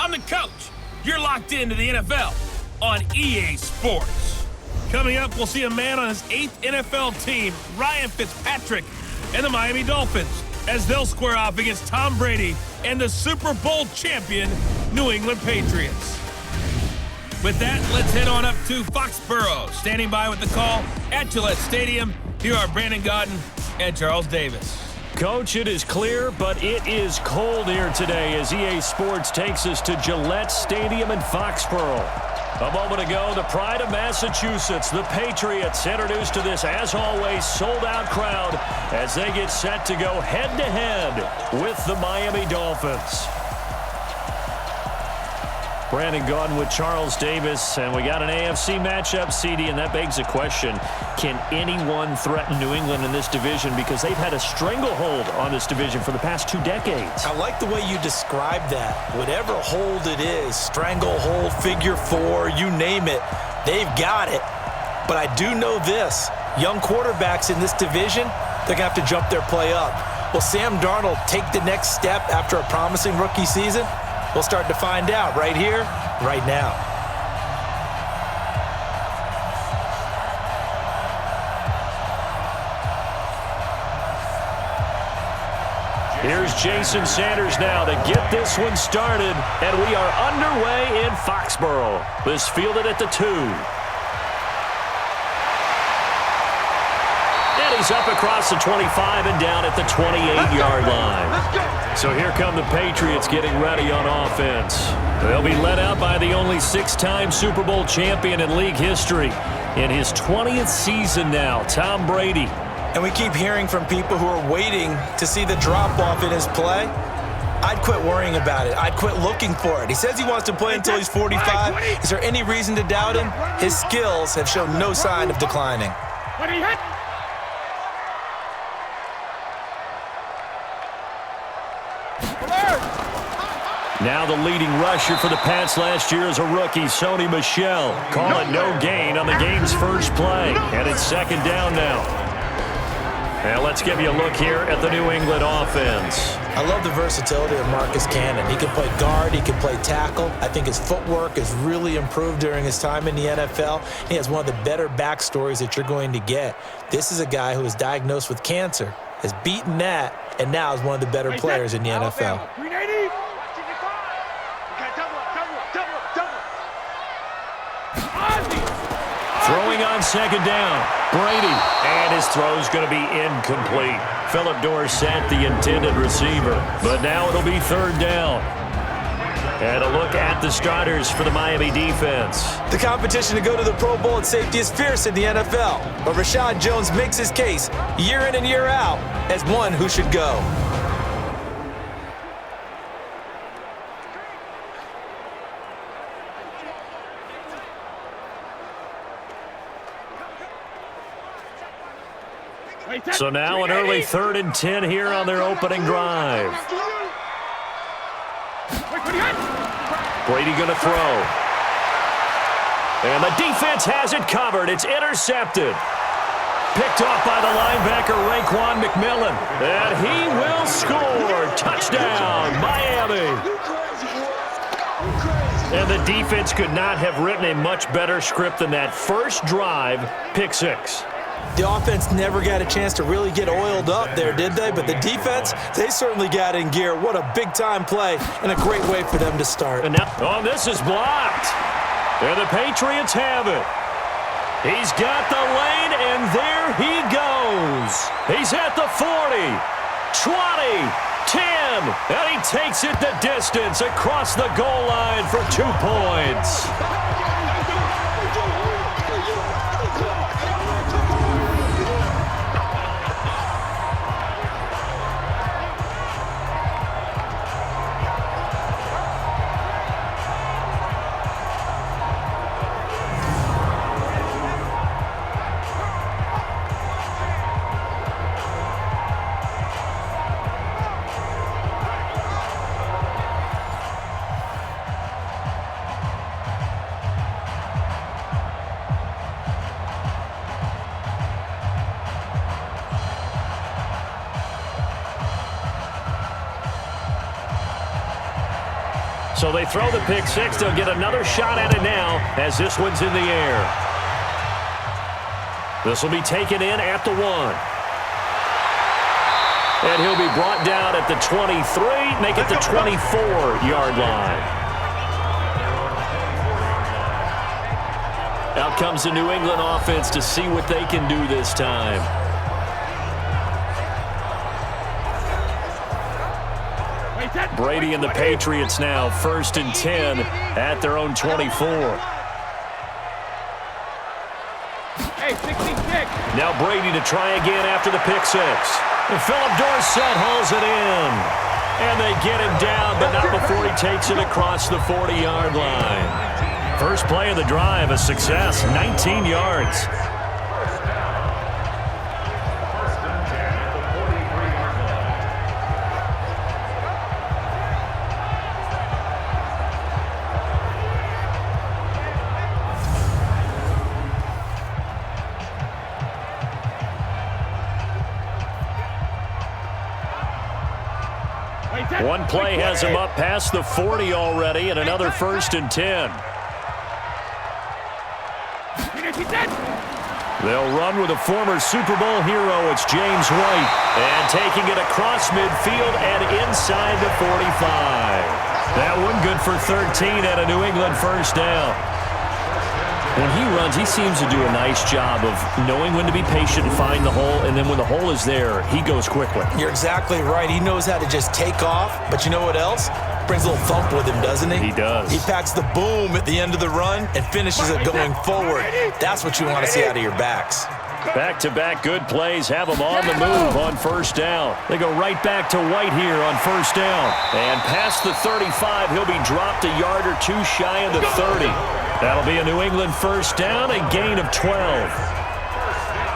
I'm the coach. You're locked into the NFL on EA Sports. Coming up, we'll see a man on his 8th NFL team, Ryan Fitzpatrick, and the Miami Dolphins, as they'll square off against Tom Brady and the Super Bowl champion New England Patriots. With that, let's head on up to Foxborough. Standing by with the call at Gillette Stadium, here are Brandon Gaudin and Charles Davis. Coach, it is clear, but it is cold here today as EA Sports takes us to Gillette Stadium in Foxborough. A moment ago, the pride of Massachusetts, the Patriots, introduced to this, as always, sold-out crowd as they get set to go head-to-head with the Miami Dolphins. Brandon Gaudin with Charles Davis, and we got an AFC matchup, CD, and that begs a question. Can anyone threaten New England in this division? Because they've had a stranglehold on this division for the past 2 decades. I like the way you describe that. Whatever hold it is, stranglehold, figure four, you name it, they've got it. But I do know this. Young quarterbacks in this division, they're going to have to jump their play up. Will Sam Darnold take the next step after a promising rookie season? We'll start to find out right here, right now. Here's Jason Sanders now to get this one started, and we are underway in Foxborough. This fielded at the 2. And he's up across the 25 and down at the 28-yard line. So here come the Patriots getting ready on offense. They'll be led out by the only 6-time Super Bowl champion in league history. In his 20th season now, Tom Brady. And we keep hearing from people who are waiting to see the drop-off in his play. I'd quit worrying about it. I'd quit looking for it. He says he wants to play until he's 45. Is there any reason to doubt him? His skills have shown no sign of declining. Now the leading rusher for the Pats last year is a rookie, Sony Michel. Call it no gain on the game's first play. And it's 2nd down now. And let's give you a look here at the New England offense. I love the versatility of Marcus Cannon. He can play guard, he can play tackle. I think his footwork has really improved during his time in the NFL. He has one of the better backstories that you're going to get. This is a guy who was diagnosed with cancer, has beaten that, and now is one of the better players in the NFL. Throwing on 2nd down, Brady, and his throw's going to be incomplete. Philip Dorsett, the intended receiver, but now it'll be 3rd down. And a look at the starters for the Miami defense. The competition to go to the Pro Bowl at safety is fierce in the NFL, but Rashad Jones makes his case year in and year out as one who should go. So now an early 3rd and 10 here on their opening drive. Brady going to throw. And the defense has it covered. It's intercepted. Picked off by the linebacker, Raekwon McMillan. And he will score. Touchdown, Miami. And the defense could not have written a much better script than that first drive, pick 6. The offense never got a chance to really get oiled up there, did they? But the defense, they certainly got in gear. What a big-time play and a great way for them to start. And now, this is blocked. And the Patriots have it. He's got the lane, and there he goes. He's at the 40, 20, 10, and he takes it the distance across the goal line for 2 points. So they throw the pick six. They'll get another shot at it now as this one's in the air. This will be taken in at the 1. And he'll be brought down at the 23, make it the 24-yard line. Out comes the New England offense to see what they can do this time. Brady and the Patriots now 1st and 10 at their own 24. Now Brady to try again after the pick six. And Philip Dorsett hauls it in. And they get him down, but not before he takes it across the 40-yard line. First play of the drive, a success, 19 yards. One play has him up past the 40 already, and another 1st and 10. They'll run with a former Super Bowl hero. It's James White. And taking it across midfield and inside the 45. That one good for 13 at a New England first down. When he runs, he seems to do a nice job of knowing when to be patient and find the hole, and then when the hole is there, he goes quickly. You're exactly right. He knows how to just take off, but you know what else? Brings a little thump with him, doesn't he? He does. He packs the boom at the end of the run and finishes it going forward. That's what you want to see out of your backs. Back-to-back good plays have them on the move on first down. They go right back to White here on first down. And past the 35, he'll be dropped a yard or two shy of the 30. That'll be a New England first down, a gain of 12.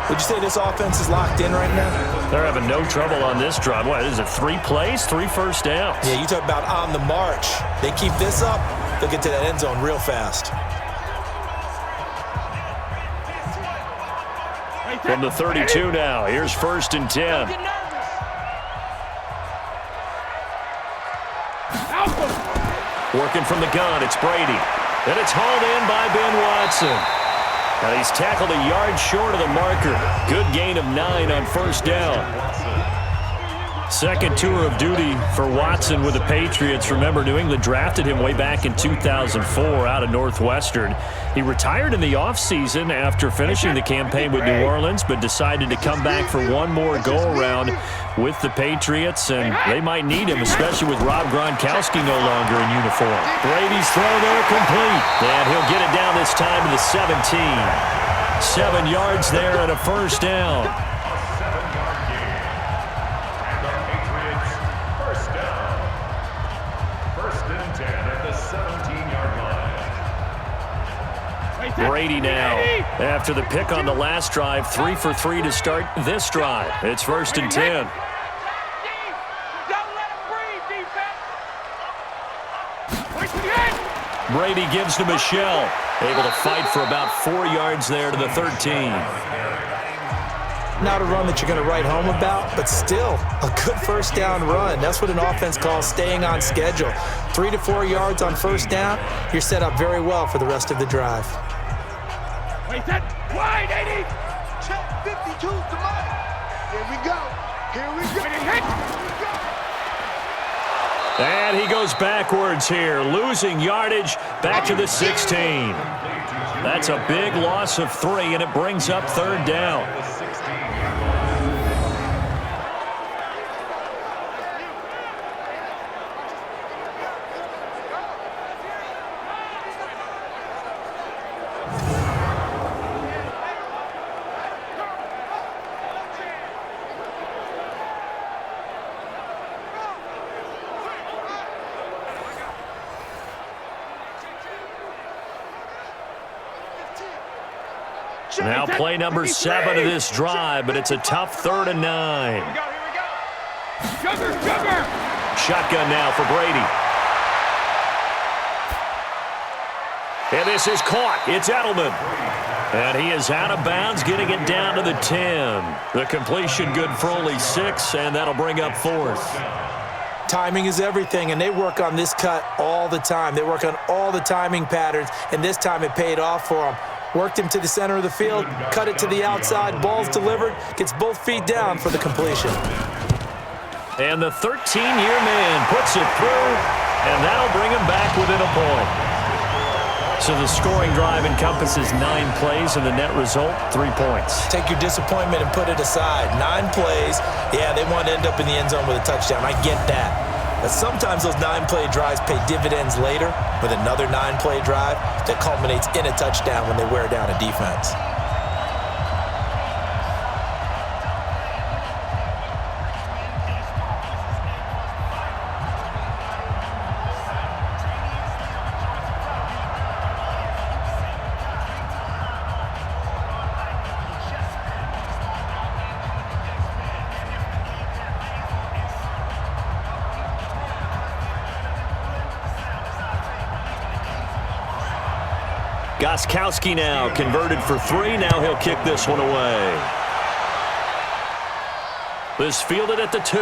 Would you say this offense is locked in right now? They're having no trouble on this drive. What, is it 3 plays, 3 first downs? Yeah, you talk about on the march. They keep this up, they'll get to that end zone real fast. From the 32 now, here's 1st and 10. Working from the gun, it's Brady. And it's hauled in by Ben Watson. And he's tackled a yard short of the marker. Good gain of 9 on first down. Second tour of duty for Watson with the Patriots. Remember, New England drafted him way back in 2004 out of Northwestern. He retired in the offseason after finishing the campaign with New Orleans, but decided to come back for one more go-around with the Patriots, and they might need him, especially with Rob Gronkowski no longer in uniform. Brady's throw there complete, and he'll get it down this time to the 17. 7 yards there and a first down. Brady now, after the pick on the last drive, 3 for 3 to start this drive. It's 1st and 10. Brady gives to Michelle, able to fight for about 4 yards there to the 13. Not a run that you're going to write home about, but still a good first down run. That's what an offense calls staying on schedule. 3 to 4 yards on first down, you're set up very well for the rest of the drive. Wait, that wide 80. Check 52 to mine. Here we go. Here we go. And he goes backwards here, losing yardage back to the 16. That's a big loss of 3, and it brings up 3rd down. Now play number 7 of this drive, but it's a tough 3rd and 9. Here we go. Sugar. Shotgun now for Brady. And this is caught. It's Edelman. And he is out of bounds, getting it down to the 10. The completion good for only 6, and that'll bring up 4th. Timing is everything, and they work on this cut all the time. They work on all the timing patterns, and this time it paid off for them. Worked him to the center of the field, cut it to the outside, ball's delivered, gets both feet down for the completion. And the 13-year man puts it through, and that'll bring him back within a point. So the scoring drive encompasses 9 plays, and the net result, 3 points. Take your disappointment and put it aside. 9 plays, yeah, they want to end up in the end zone with a touchdown. I get that. But sometimes those 9-play drives pay dividends later with another 9-play drive that culminates in a touchdown when they wear down a defense. Gostkowski now converted for 3. Now he'll kick this one away. This fielded at the 2.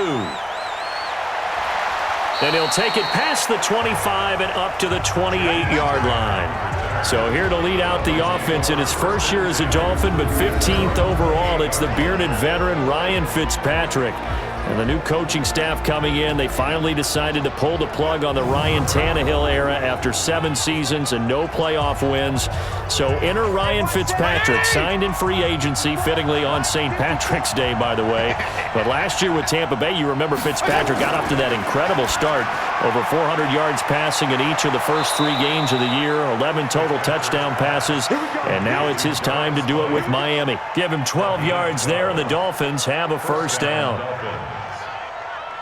And he'll take it past the 25 and up to the 28-yard line. So here to lead out the offense in his first year as a Dolphin, but 15th overall, it's the bearded veteran Ryan Fitzpatrick. And the new coaching staff coming in, they finally decided to pull the plug on the Ryan Tannehill era after 7 seasons and no playoff wins. So enter Ryan Fitzpatrick, signed in free agency, fittingly on St. Patrick's Day, by the way. But last year with Tampa Bay, you remember Fitzpatrick got up to that incredible start. Over 400 yards passing in each of the first 3 games of the year, 11 total touchdown passes, and now it's his time to do it with Miami. Give him 12 yards there, and the Dolphins have a first down.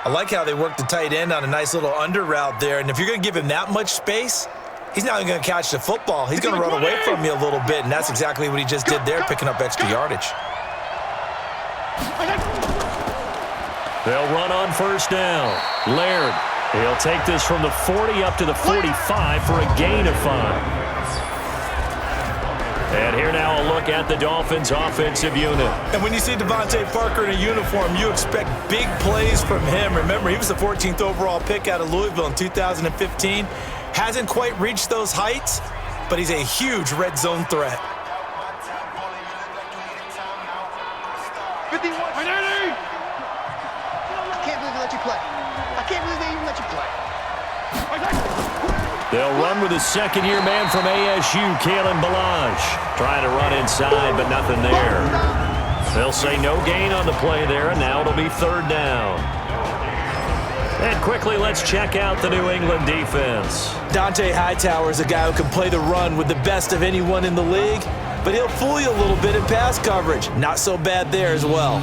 I like how they work the tight end on a nice little under route there. And if you're going to give him that much space, he's not even going to catch the football. He's going to run away from you a little bit, and that's exactly what he just did there, picking up extra yardage. They'll run on first down. Laird, he'll take this from the 40 up to the 45 for a gain of 5. And here now a look at the Dolphins' offensive unit. And when you see Devontae Parker in a uniform, you expect big plays from him. Remember, he was the 14th overall pick out of Louisville in 2015. Hasn't quite reached those heights, but he's a huge red zone threat. 51. I can't believe they let you play. I can't believe they even let you play. They'll run with a second-year man from ASU, Kalen Ballage. Trying to run inside, but nothing there. They'll say no gain on the play there, and now it'll be 3rd down. And quickly, let's check out the New England defense. Dante Hightower is a guy who can play the run with the best of anyone in the league, but he'll fool you a little bit in pass coverage. Not so bad there as well.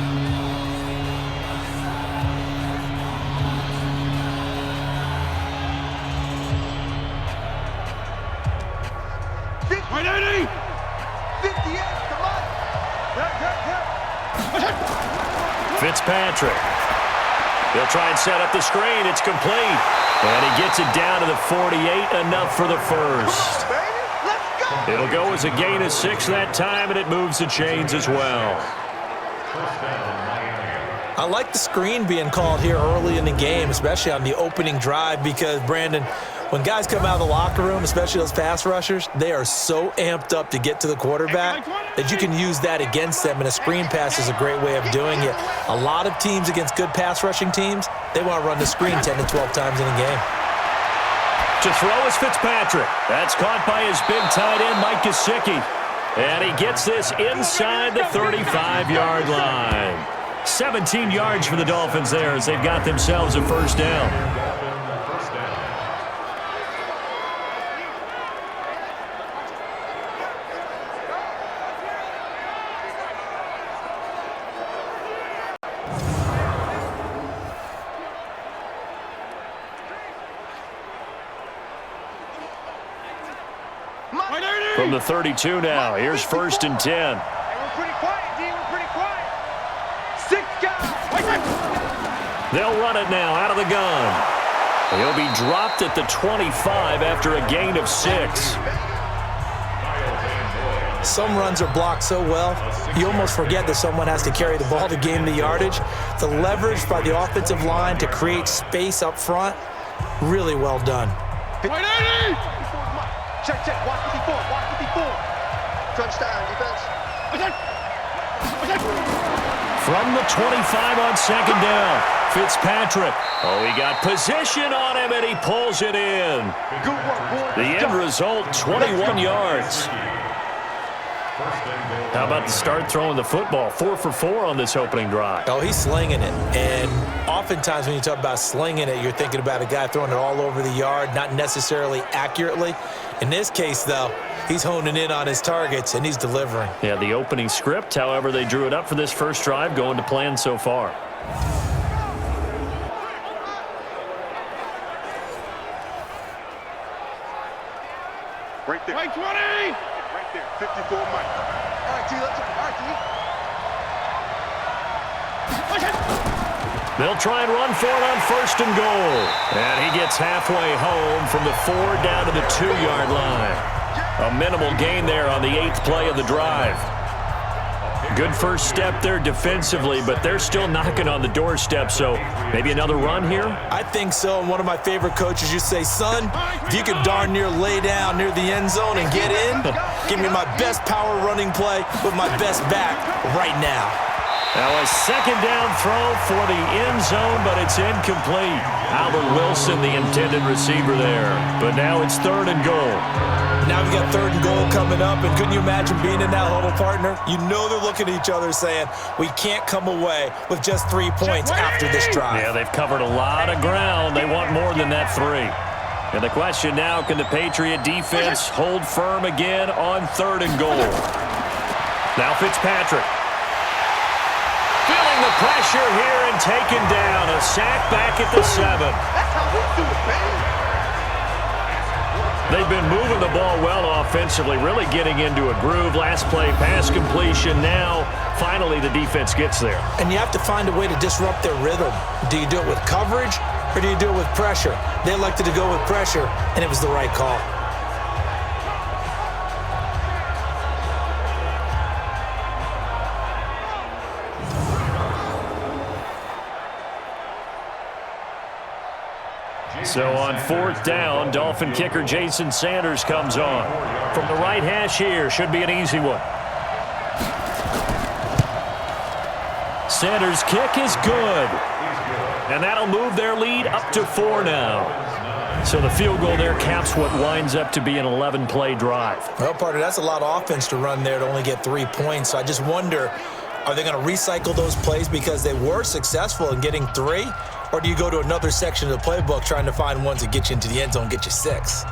Fitzpatrick. He'll try and set up the screen. It's complete. And he gets it down to the 48, enough for the first. It'll go as a gain of 6 that time, and it moves the chains as well. I like the screen being called here early in the game, especially on the opening drive, because, Brandon, when guys come out of the locker room, especially those pass rushers, they are so amped up to get to the quarterback that you can use that against them, and a screen pass is a great way of doing it. A lot of teams against good pass rushing teams, they want to run the screen 10 to 12 times in a game. To throw is Fitzpatrick. That's caught by his big tight end, Mike Gesicki. And he gets this inside the 35-yard line. 17 yards for the Dolphins there as they've got themselves a first down. From the 32 now, here's 1st and 10. We're pretty quiet, D. We're pretty quiet. 6 guys. They'll run it now out of the gun. He'll be dropped at the 25 after a gain of 6. Some runs are blocked so well, you almost forget that someone has to carry the ball to gain the yardage. The leverage by the offensive line to create space up front, really well done. Check, watch 54, watch 54. Touchdown, defense. From the 25 on second down, Fitzpatrick. Oh, he got position on him, and he pulls it in. Good work, boy. The end result, 21 yards. How about the start throwing the football? 4 for 4 on this opening drive. Oh, he's slinging it. And oftentimes when you talk about slinging it, you're thinking about a guy throwing it all over the yard, not necessarily accurately. In this case, though, he's honing in on his targets, and he's delivering. Yeah, the opening script, however, they drew it up for this first drive, going to plan so far. Right there. Right 20! Right there, 54 Mike. All right, T, let's go. All right, T. They'll try and run for it on first and goal. And he gets halfway home from the 4 down to the 2-yard line. A minimal gain there on the 8th play of the drive. Good first step there defensively, but they're still knocking on the doorstep, so maybe another run here? I think so. And one of my favorite coaches used to say, son, if you could darn near lay down near the end zone and get in, give me my best power running play with my best back right now. Now a second down throw for the end zone, but it's incomplete. Albert Wilson, the intended receiver there. But now it's 3rd and goal. Now we got 3rd and goal coming up, and couldn't you imagine being in that huddle, partner? You know they're looking at each other saying, we can't come away with just 3 points after this drive. Yeah, they've covered a lot of ground. They want more than that 3. And the question now, can the Patriot defense hold firm again on 3rd and goal? Now Fitzpatrick. Feeling the pressure here and taken down. A sack back at the 7. That's how we do it, baby. They've been moving the ball well offensively, really getting into a groove. Last play, pass completion. Now, finally, the defense gets there. And you have to find a way to disrupt their rhythm. Do you do it with coverage, or do you do it with pressure? They elected to go with pressure, and it was the right call. So on 4th down, Dolphin kicker Jason Sanders comes on. From the right hash here, should be an easy one. Sanders' kick is good. And that'll move their lead up to 4 now. So the field goal there caps what winds up to be an 11-play drive. Well, partner, that's a lot of offense to run there to only get 3 points. So I just wonder, are they going to recycle those plays because they were successful in getting 3? Or do you go to another section of the playbook trying to find ones that get you into the end zone, get you 6?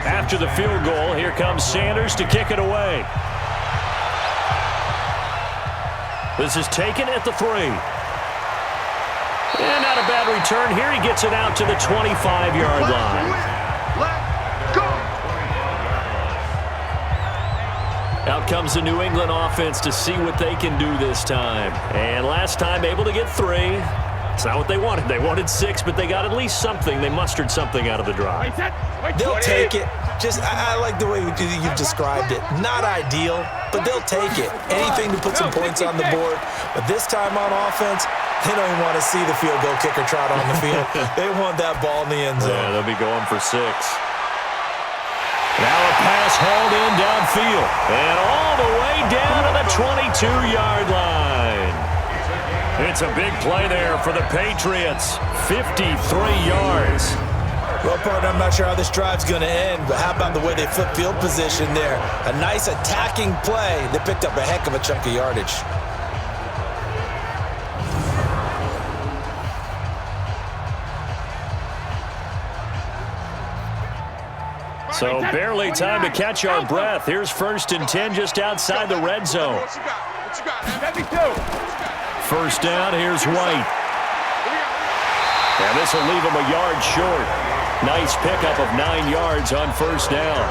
After the field goal, here comes Sanders to kick it away. This is taken at the 3. And not a bad return here. He gets it out to the 25-yard line. Let's go. Out comes the New England offense to see what they can do this time. And last time able to get 3. It's not what they wanted. They wanted 6, but they got at least something. They mustered something out of the drive. They'll take it. I like the way you've described it. Not ideal, but they'll take it. Anything to put some points on the board. But this time on offense, they don't even want to see the field goal kicker trot on the field. They want that ball in the end zone. Yeah, they'll be going for 6. Now a pass hauled in downfield. And all the way down to the 22-yard line. It's a big play there for the Patriots. 53 yards. Well, partner, I'm not sure how this drive's going to end, but how about the way they flip field position there? A nice attacking play. They picked up a heck of a chunk of yardage. So barely time to catch our breath. Here's 1st and 10 just outside the red zone. First down, here's White. And this will leave him a yard short. Nice pickup of 9 yards on 1st down.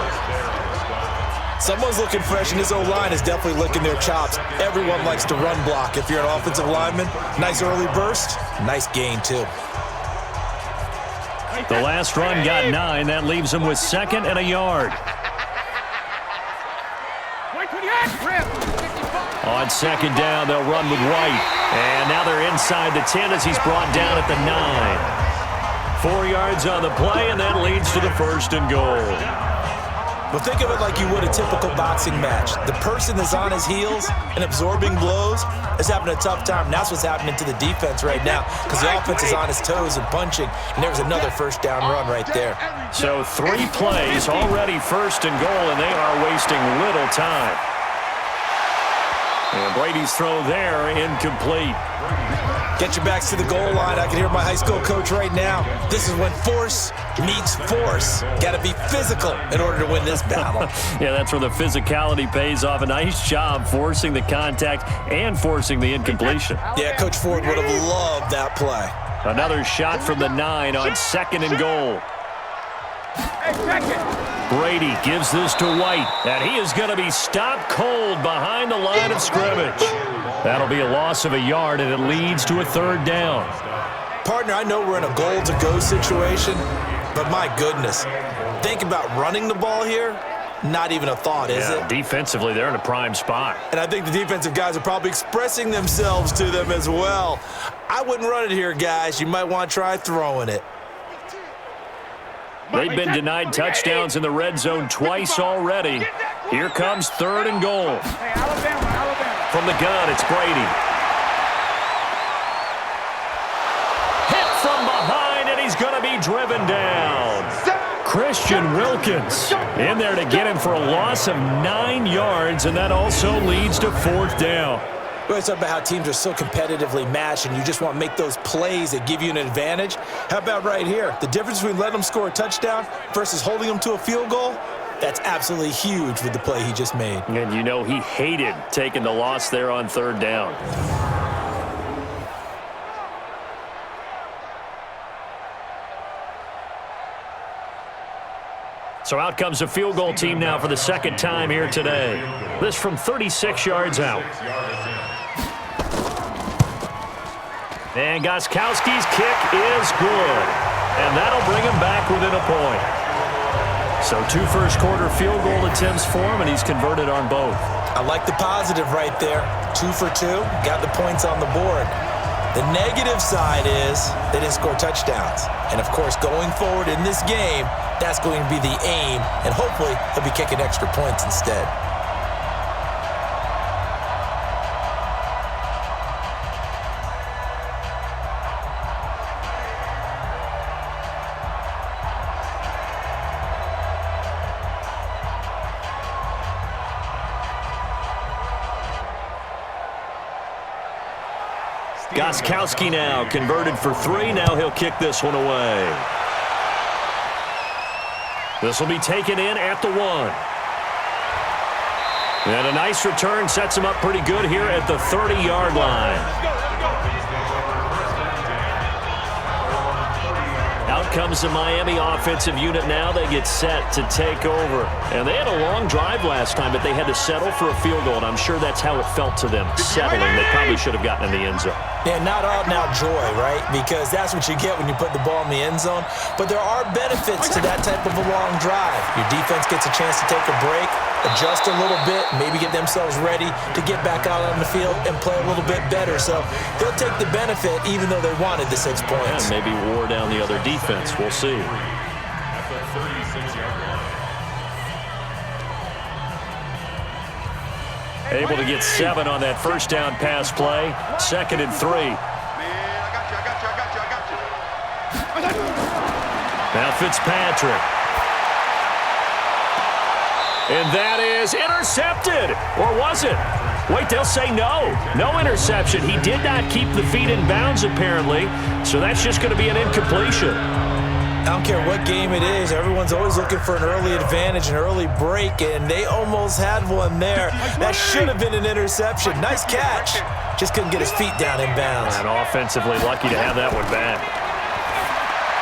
Someone's looking fresh, and his O-line is definitely licking their chops. Everyone likes to run block. If you're an offensive lineman, nice early burst, nice gain, too. The last run got 9. That leaves him with 2nd and a yard. On 2nd down, they'll run with White. And now they're inside the 10 as he's brought down at the 9. 4 yards on the play, and that leads to the 1st and goal. Well, think of it like you would a typical boxing match. The person that's on his heels and absorbing blows is having a tough time. And that's what's happening to the defense right now because the offense is on his toes and punching, and there's another 1st down run right there. So 3 plays, already 1st and goal, and they are wasting little time. And Brady's throw there, incomplete. Get your backs to the goal line. I can hear my high school coach right now. This is when force meets force. Got to be physical in order to win this battle. Yeah, that's where the physicality pays off. A nice job forcing the contact and forcing the incompletion. Yeah, Coach Ford would have loved that play. Another shot from the 9 on 2nd and goal. Brady gives this to White, and he is going to be stopped cold behind the line of scrimmage. That'll be a loss of a yard, and it leads to a 3rd down. Partner, I know we're in a goal-to-go situation, but my goodness, think about running the ball here. Not even a thought, is it? Defensively, they're in a prime spot. And I think the defensive guys are probably expressing themselves to them as well. I wouldn't run it here, guys. You might want to try throwing it. They've been denied touchdowns in the red zone twice already. Here comes 3rd and goal. From the gun, it's Brady. Hit from behind, and he's going to be driven down. Christian Wilkins in there to get him for a loss of 9 yards, and that also leads to 4th down. We always talk about how teams are so competitively matched and you just want to make those plays that give you an advantage. How about right here? The difference between letting them score a touchdown versus holding them to a field goal, that's absolutely huge with the play he just made. And you know he hated taking the loss there on 3rd down. So out comes the field goal team now for the 2nd time here today. This from 36 yards out. And Gostkowski's kick is good. And that'll bring him back within a point. So 2 first-quarter field goal attempts for him, and he's converted on both. I like the positive right there. 2 for 2, got the points on the board. The negative side is they didn't score touchdowns. And, of course, going forward in this game, that's going to be the aim, and hopefully he'll be kicking extra points instead. Gostkowski now converted for 3. Now he'll kick this one away. This will be taken in at the 1. And a nice return sets him up pretty good here at the 30-yard line. Out comes the Miami offensive unit now. They get set to take over. And they had a long drive last time, but they had to settle for a field goal, and I'm sure that's how it felt to them, settling. They probably should have gotten in the end zone. Yeah, not all now joy, right? Because that's what you get when you put the ball in the end zone. But there are benefits to that type of a long drive. Your defense gets a chance to take a break, adjust a little bit, maybe get themselves ready to get back out on the field and play a little bit better. So they'll take the benefit even though they wanted the 6 points. Yeah, maybe wore down the other defense. We'll see. Able to get 7 on that first down pass play. 2nd and 3. Man, I got you. Now Fitzpatrick. And that is intercepted. Or was it? Wait, they'll say no. No interception. He did not keep the feet in bounds, apparently. So that's just going to be an incompletion. I don't care what game it is. Everyone's always looking for an early advantage, an early break, and they almost had one there. That should have been an interception. Nice catch. Just couldn't get his feet down in bounds. And offensively lucky to have that one back.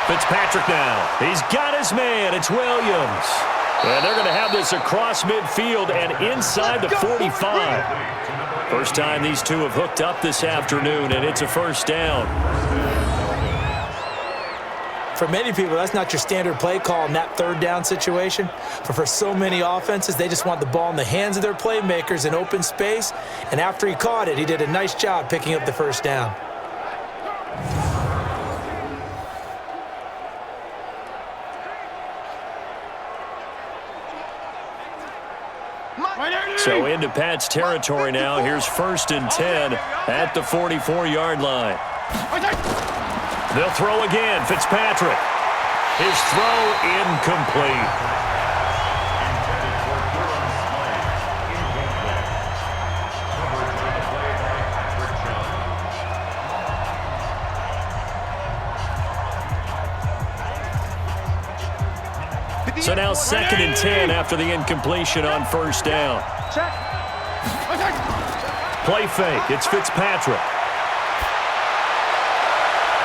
Fitzpatrick now. He's got his man. It's Williams. And they're going to have this across midfield and inside the 45. First time these two have hooked up this afternoon, and it's a first down. For many people, that's not your standard play call in that third down situation. But for so many offenses, they just want the ball in the hands of their playmakers in open space. And after he caught it, he did a nice job picking up the first down. So into Pat's territory now. Here's 1st and 10 at the 44-yard line. They'll throw again. Fitzpatrick. His throw incomplete. So now 2nd and 10 after the incompletion on first down. Play fake. It's Fitzpatrick.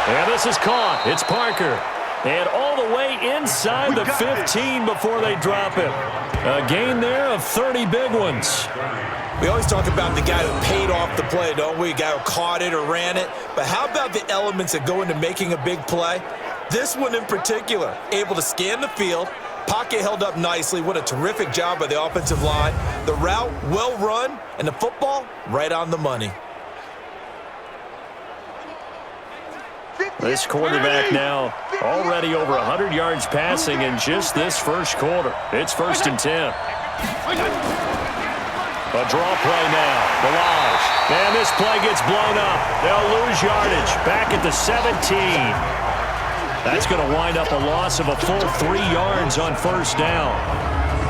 And this is caught. It's Parker. And all the way inside the 15 before they drop it. A gain there of 30 big ones. We always talk about the guy who paid off the play, don't we? The guy who caught it or ran it. But how about the elements that go into making a big play? This one in particular, able to scan the field, pocket held up nicely. What a terrific job by the offensive line. The route well run, and the football right on the money. This quarterback now already over 100 yards passing in just this first quarter. It's 1st and 10. A draw play now. Balaj. And this play gets blown up. They'll lose yardage. Back at the 17. That's going to wind up a loss of a full 3 yards on first down.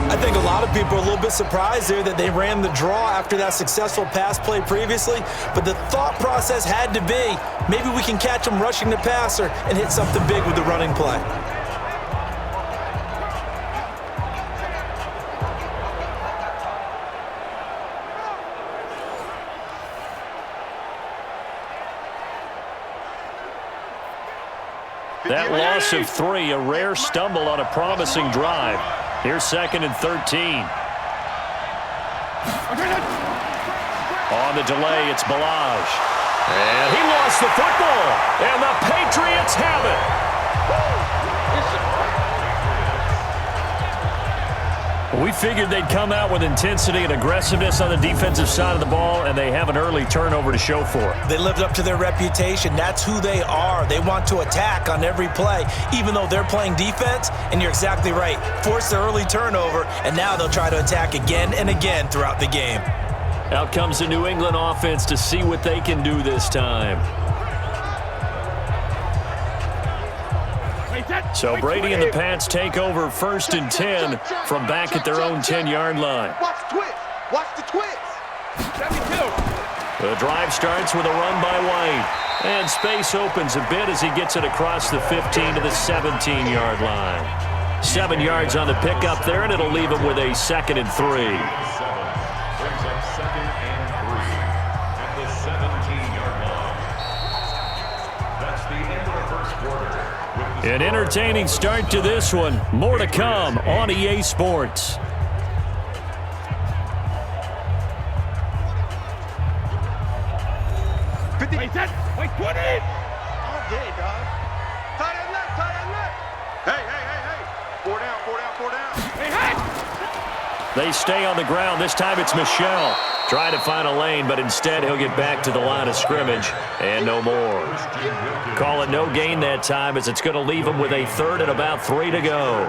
I think a lot of people are a little bit surprised there that they ran the draw after that successful pass play previously. But the thought process had to be, maybe we can catch them rushing the passer and hit something big with the running play. That loss of 3, a rare stumble on a promising drive. Here's 2nd and 13. On the delay, it's Balaj. And he lost the football. And the Patriots have it. We figured they'd come out with intensity and aggressiveness on the defensive side of the ball, and they have an early turnover to show for it. They lived up to their reputation. That's who they are. They want to attack on every play, even though they're playing defense. And you're exactly right. Force the early turnover, and now they'll try to attack again and again throughout the game. Out comes the New England offense to see what they can do this time. So Brady and the Pats take over 1st and 10 from back at their own 10-yard line. Watch the twist. Watch the twist. 72. The drive starts with a run by White. And space opens a bit as he gets it across the 15 to the 17-yard line. 7 yards on the pickup there, and it'll leave him with a 2nd and 3. Brings up 2nd and 3 at the 17-yard line. That's the end of the first quarter. An entertaining start to this one. More to come on EA Sports. Wait, 20. All day, dog. Tie that left, tie that left. Hey. 4 down. Hey. They stay on the ground. This time it's Michel. Trying to find a lane, but instead he'll get back to the line of scrimmage and no more. Call it no gain that time as it's going to leave him with a 3rd and about 3 to go.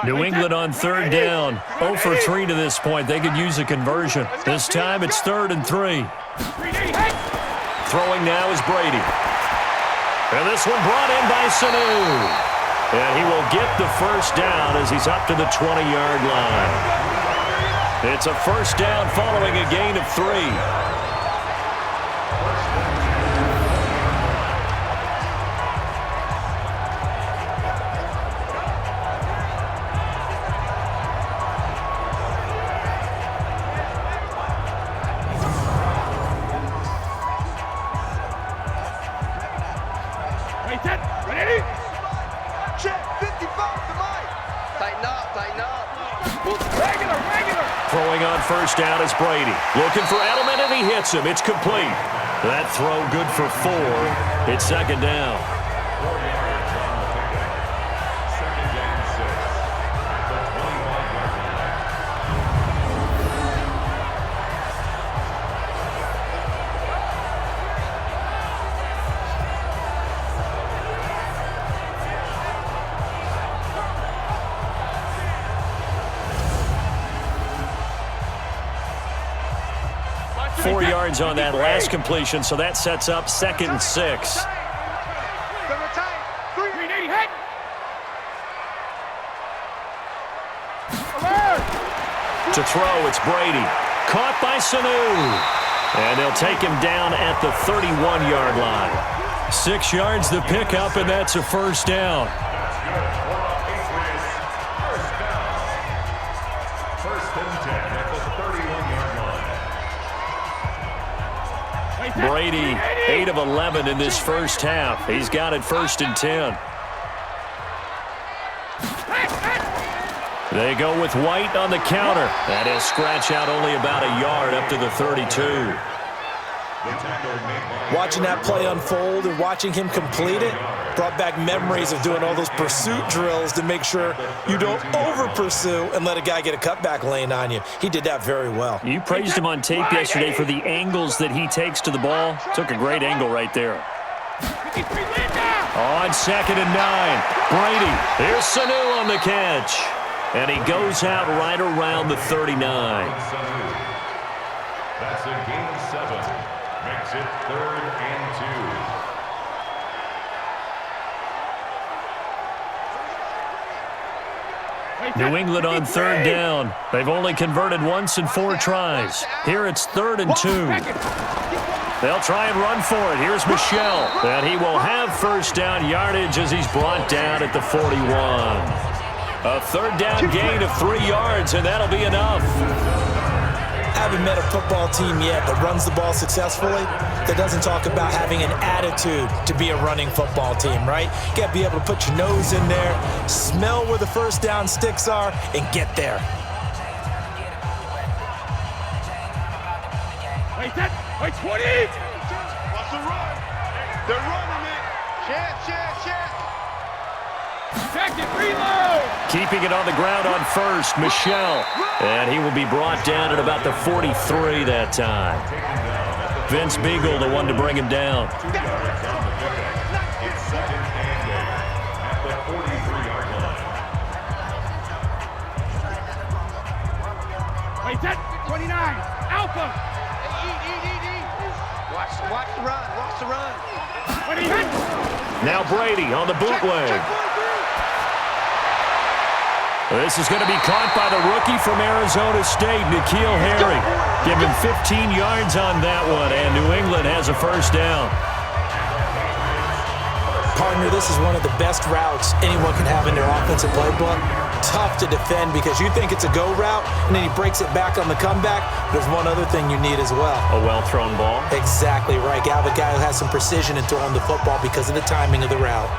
New England on 3rd down. 0 for 3 to this point. They could use a conversion. This time it's 3rd and 3. Throwing now is Brady. And this one brought in by Sanu. And he will get the first down as he's up to the 20-yard line. It's a first down following a gain of 3. Ready? Check, 55 to Mike. Tighten up, tighten up. Regular. Throwing on first down is Brady. Looking for Edelman, and he hits him. It's complete. That throw good for 4. It's second down. 4 yards on the pickup. Second and 6 at the 25-yard line. 4 yards on that last completion, so that sets up second and 6. To throw, it's Brady. Caught by Sanu. And they'll take him down at the 31-yard line. 6 yards the pickup, and that's a first down. That's good for the Patriots. First down. First and 10 at the 31-yard line. Brady, 8 of 11 in this first half. He's got it first and 10. They go with White on the counter. That is scratch out only about a yard up to the 32. Watching that play unfold and watching him complete it brought back memories of doing all those pursuit drills to make sure you don't over-pursue and let a guy get a cutback lane on you. He did that very well. You praised him on tape yesterday for the angles that he takes to the ball. Took a great angle right there. On second and 9, Brady. Here's Sanu on the catch. And he goes out right around the 39. That's a gain of 7. Makes it 3rd and 2. New England on third down. They've only converted once in 4 tries. Here it's 3rd and 2. They'll try and run for it. Here's Michel. And he will have first down yardage as he's brought down at the 41. A third down gain of 3 yards, and that'll be enough. Haven't met a football team yet that runs the ball successfully, that doesn't talk about having an attitude to be a running football team, right? You got to be able to put your nose in there, smell where the first down sticks are, and get there. Wait, 20! Watch the run! They're running it! Chance! Check it, reload! Keeping it on the ground on first, Michel. And he will be brought down at about the 43 that time. Vince Beagle, the one to bring him down. 2 yards on the pickup. It's second and 8 at the 43-yard line. Wait, 29! Alpha! Watch the run! Now Brady on the bootleg. This is going to be caught by the rookie from Arizona State, N'Keal Harry. Give him 15 yards on that one, and New England has a first down. Partner, this is one of the best routes anyone can have in their offensive playbook. Tough to defend because you think it's a go route, and then he breaks it back on the comeback. There's one other thing you need as well. A well-thrown ball. Exactly right. You have a guy who has some precision in throwing the football because of the timing of the route.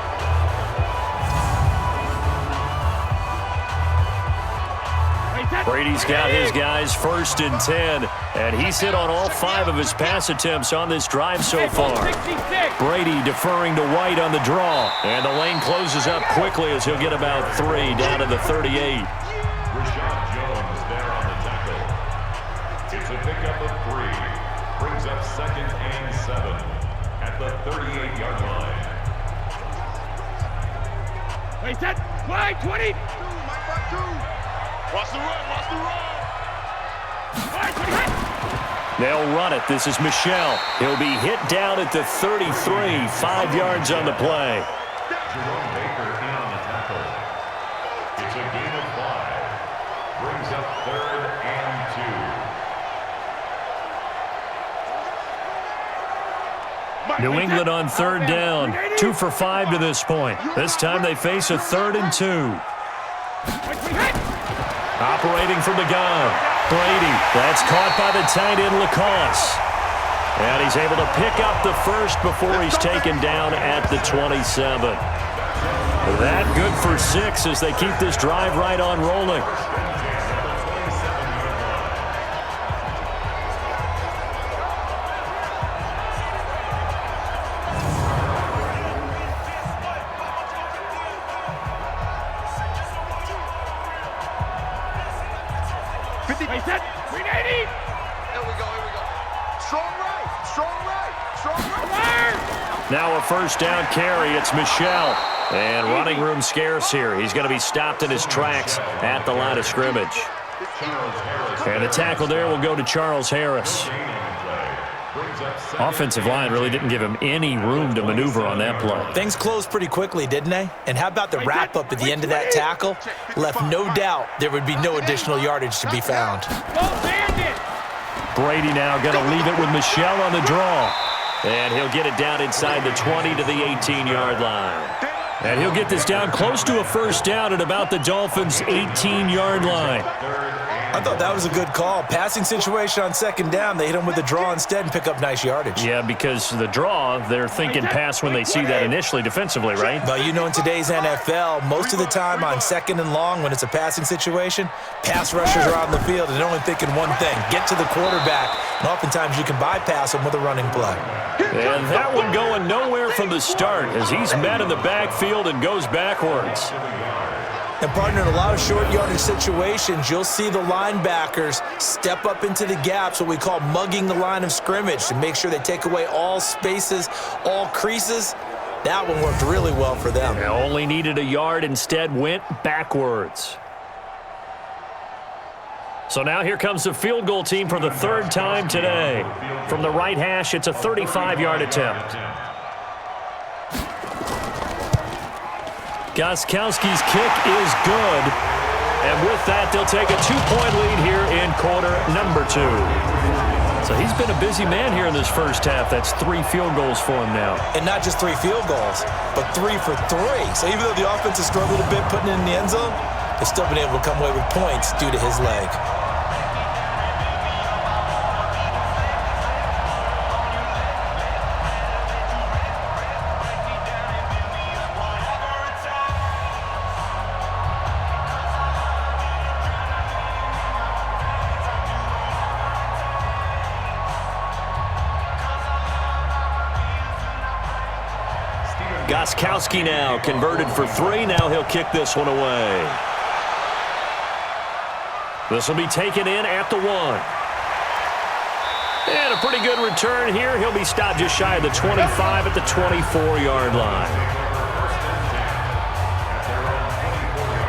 Brady's got his guys first and 10, and he's hit on all 5 of his pass attempts on this drive so far. Brady deferring to White on the draw, and the lane closes up quickly as he'll get about 3 down to the 38. Rashad Jones there on the tackle. It's a pickup of 3. Brings up second and 7 at the 38-yard line. Wait, 20! Watch the run! They'll run it. This is Michel. He'll be hit down at the 33, 5 yards on the play. Jerome Baker in on the tackle. It's a gain of 5. Brings up 3rd and 2. New England on third down. 2 for 5 to this point. This time they face a 3rd and 2. Operating from the gun. Brady. That's caught by the tight end, Lacoste. And he's able to pick up the first before he's taken down at the 27. That good for 6 as they keep this drive right on rolling. Now a first down carry. It's Michel. And running room scarce here. He's going to be stopped in his tracks at the line of scrimmage. And the tackle there will go to Charles Harris. Offensive line really didn't give him any room to maneuver on that play. Things closed pretty quickly, didn't they? And how about the wrap-up at the end of that tackle? Left no doubt there would be no additional yardage to be found. Brady now going to leave it with Michel on the draw. And he'll get it down inside the 20 to the 18-yard line. And he'll get this down close to a first down at about the Dolphins' 18-yard line. I thought that was a good call. Passing situation on second down, they hit him with a draw instead and pick up nice yardage. Yeah, because the draw, they're thinking pass when they see that initially defensively, right? But you know, in today's NFL, most of the time on second and long when it's a passing situation, pass rushers are out in the field and they're only thinking one thing, get to the quarterback. And oftentimes you can bypass them with a running play. And that one going nowhere from the start as he's met in the backfield and goes backwards. And, partner, in a lot of short yardage situations, you'll see the linebackers step up into the gaps, what we call mugging the line of scrimmage, to make sure they take away all spaces, all creases. That one worked really well for them. They only needed a yard, instead went backwards. So now here comes the field goal team for the third time today. From the right hash, it's a 35-yard attempt. Gostkowski's kick is good. And with that, they'll take a 2-point lead here in quarter number 2. So he's been a busy man here in this first half. That's 3 field goals for him now. And not just 3 field goals, but 3 for 3. So even though the offense has struggled a bit putting it in the end zone, they've still been able to come away with points due to his leg. Gostkowski now converted for 3. Now he'll kick this one away. This will be taken in at the 1. And a pretty good return here. He'll be stopped just shy of the 25 at the 24-yard line.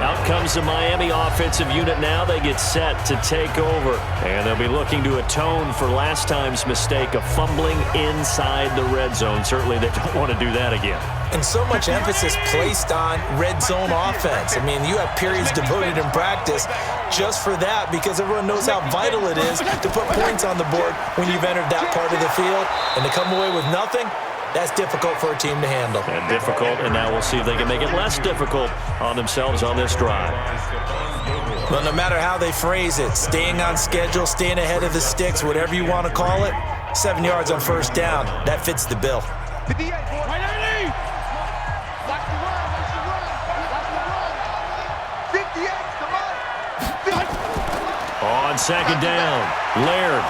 Out comes the Miami offensive unit now. They get set to take over. And they'll be looking to atone for last time's mistake of fumbling inside the red zone. Certainly they don't want to do that again. And so much emphasis placed on red zone offense. I mean, you have periods devoted in practice just for that because everyone knows how vital it is to put points on the board when you've entered that part of the field. And to come away with nothing, that's difficult for a team to handle. And difficult, and now we'll see if they can make it less difficult on themselves on this drive. Well, no matter how they phrase it, staying on schedule, staying ahead of the sticks, whatever you want to call it, 7 yards on first down, that fits the bill. On second down, Laird.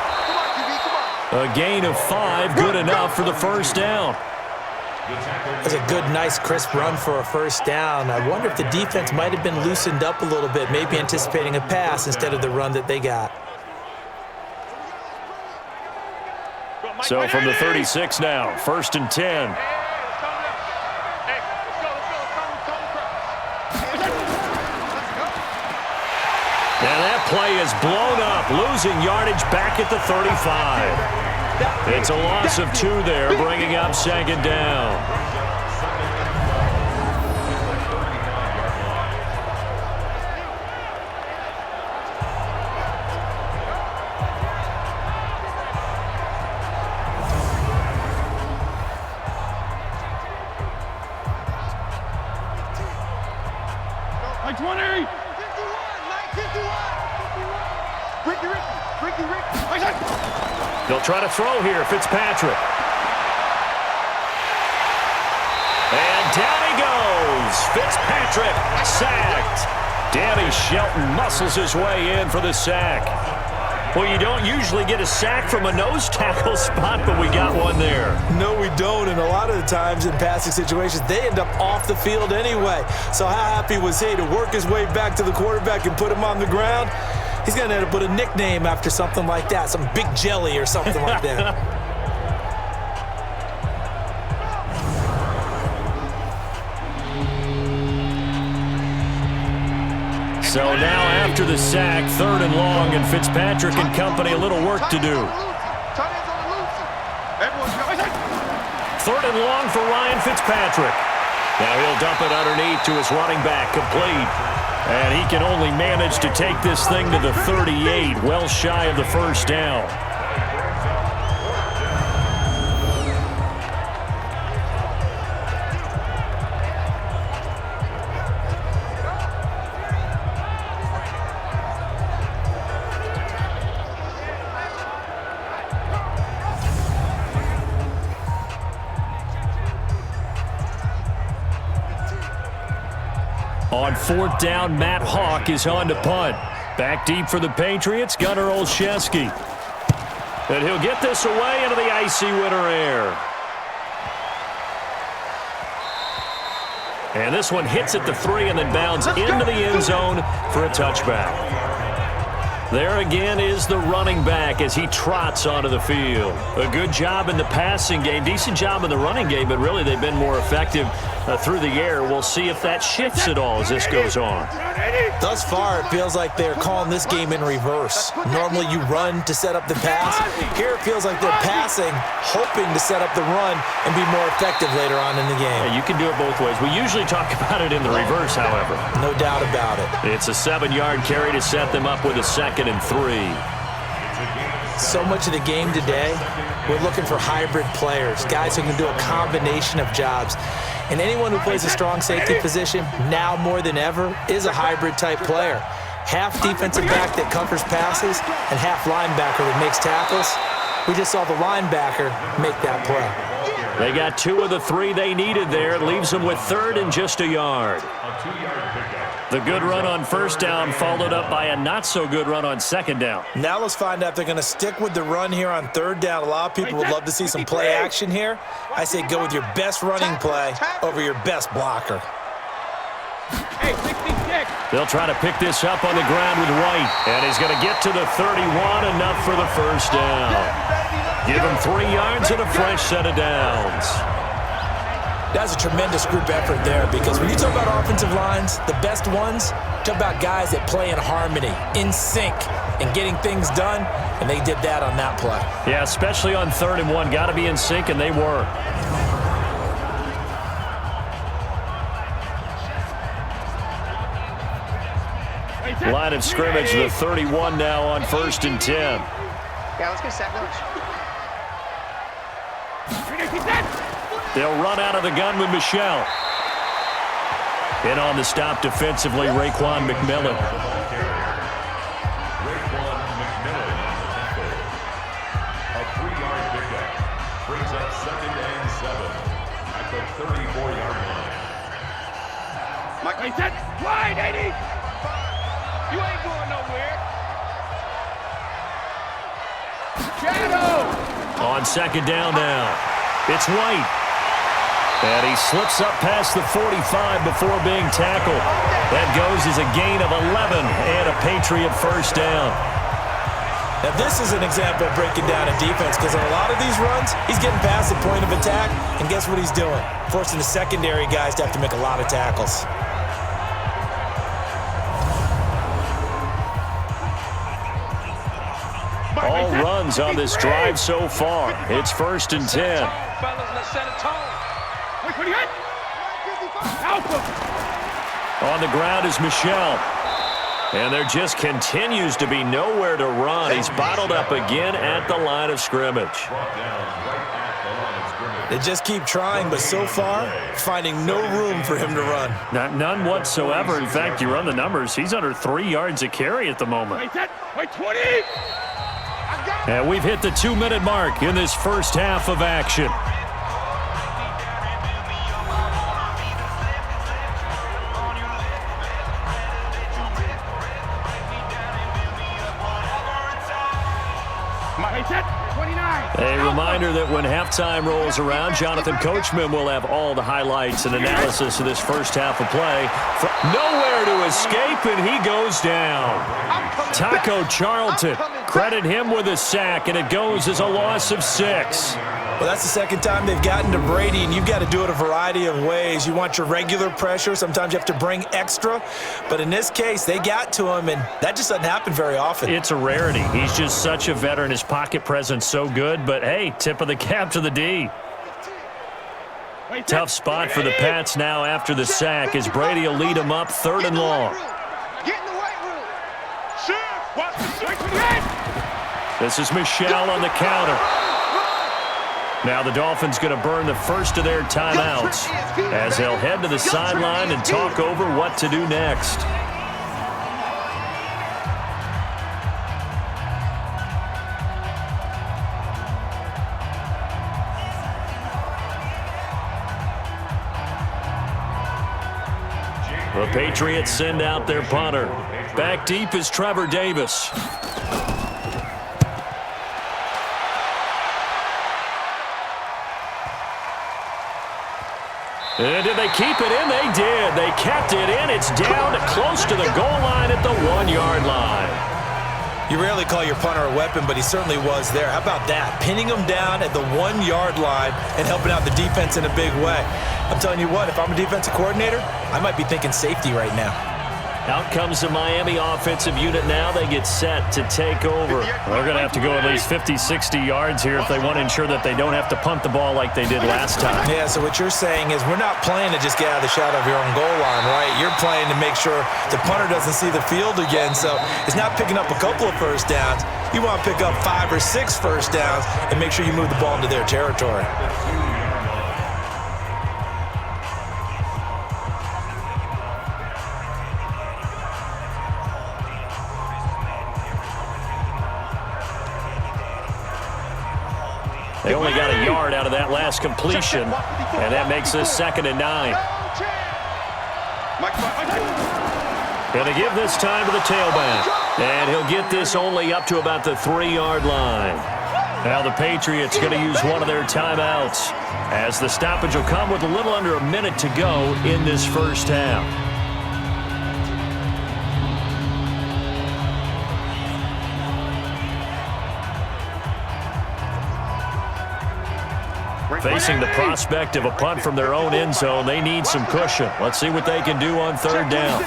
A gain of 5, good enough for the first down. That's a good, nice, crisp run for a first down. I wonder if the defense might have been loosened up a little bit, maybe anticipating a pass instead of the run that they got. So from the 36 now, 1st and 10. And that play is blown up, losing yardage back at the 35. It's a loss of 2 there, bringing up second down. They'll try to throw here, Fitzpatrick. And down he goes. Fitzpatrick sacked. Danny Shelton muscles his way in for the sack. Well, you don't usually get a sack from a nose tackle spot, but we got one there. No, we don't, and a lot of the times in passing situations, they end up off the field anyway. So how happy was he to work his way back to the quarterback and put him on the ground? He's going to end up with a nickname after something like that, some Big Jelly or something like that. So now after the sack, 3rd and long, and Fitzpatrick and company a little work to do. 3rd and long for Ryan Fitzpatrick. Now he'll dump it underneath to his running back, complete. And he can only manage to take this thing to the 38, well shy of the first down. On 4th down, Matt Hawk is on to punt. Back deep for the Patriots, Gunnar Olszewski. And he'll get this away into the icy winter air. And this one hits at the 3 and then bounds into the end zone for a touchback. There again is the running back as he trots onto the field. A good job in the passing game, decent job in the running game, but really they've been more effective through the air. We'll see if that shifts at all as this goes on. Thus far, it feels like they're calling this game in reverse. Normally you run to set up the pass. Here it feels like they're passing, hoping to set up the run and be more effective later on in the game. Yeah, you can do it both ways. We usually talk about it in the reverse, however. No doubt about it. It's a 7-yard carry to set them up with a 2nd and 3. So much of the game today, we're looking for hybrid players, guys who can do a combination of jobs. And anyone who plays a strong safety position, now more than ever, is a hybrid type player. Half defensive back that covers passes and half linebacker that makes tackles. We just saw the linebacker make that play. They got 2 of the 3 they needed there. It leaves them with 3rd and just a yard. The good run on 1st down followed up by a not-so-good run on 2nd down. Now let's find out if they're going to stick with the run here on 3rd down. A lot of people would love to see some play action here. I say go with your best running play over your best blocker. They'll try to pick this up on the ground with White. And he's going to get to the 31, enough for the 1st down. Give him 3 yards and a fresh set of downs. That's a tremendous group effort there, because when you talk about offensive lines, the best ones, talk about guys that play in harmony, in sync, and getting things done, and they did that on that play. Yeah, especially on 3rd and 1. Got to be in sync, and they were. Line of scrimmage, the 31 now on 1st and 10. Yeah, let's get set. They'll run out of the gun with Michelle. In on the stop defensively, Raekwon McMillan. A 3-yard pickup brings up 2nd and 7 at the 34-yard line. Mike, wide, 80. You ain't going nowhere. Shadow. On 2nd down now. It's White. And he slips up past the 45 before being tackled. That goes as a gain of 11 and a Patriot 1st down. Now this is an example of breaking down a defense, because in a lot of these runs, he's getting past the point of attack, and guess what he's doing? Forcing the secondary guys to have to make a lot of tackles. All runs on this drive so far. It's 1st and 10. On the ground is Michelle. And there just continues to be nowhere to run. He's bottled up again at the line of scrimmage. They just keep trying, but so far, finding no room for him to run. None whatsoever. In fact, you run the numbers, he's under 3 yards a carry at the moment. Wait, 20! I got And we've hit the 2-minute mark in this first half of action. A reminder that when halftime rolls around, Jonathan Coachman will have all the highlights and analysis of this first half of play. Nowhere to escape, and he goes down. Taco Charlton, credit him with a sack, and it goes as a loss of 6. Well, that's the second time they've gotten to Brady, and you've got to do it a variety of ways. You want your regular pressure. Sometimes you have to bring extra. But in this case, they got to him, and that just doesn't happen very often. It's a rarity. He's just such a veteran. His pocket presence so good. But, hey, tip of the cap to the D. Tough spot for the Pats now after the sack as Brady will lead him up 3rd and long. Get in the weight room. Shift. Watch the shift. This is Michelle on the counter. Now the Dolphins going to burn the first of their timeouts as they'll head to the sideline and talk over what to do next. The Patriots send out their punter. Back deep is Trevor Davis. And did they keep it in? They did. They kept it in. It's down close to the goal line at the 1-yard line. You rarely call your punter a weapon, but he certainly was there. How about that? Pinning him down at the 1-yard line and helping out the defense in a big way. I'm telling you what, if I'm a defensive coordinator, I might be thinking safety right now. Out comes the Miami offensive unit now. They get set to take over. They're going to have to go at least 50, 60 yards here if they want to ensure that they don't have to punt the ball like they did last time. Yeah, so what you're saying is we're not playing to just get out of the shadow of your own goal line, right? You're playing to make sure the punter doesn't see the field again. So it's not picking up a couple of first downs. You want to pick up 5 or 6 first downs and make sure you move the ball into their territory. They only got a yard out of that last completion, and that makes this 2nd and 9. Going to give this time to the tailback, and he'll get this only up to about the 3-yard line. Now the Patriots going to use one of their timeouts as the stoppage will come with a little under a minute to go in this first half. Facing the prospect of a punt from their own end zone, they need some cushion. Let's see what they can do on 3rd down.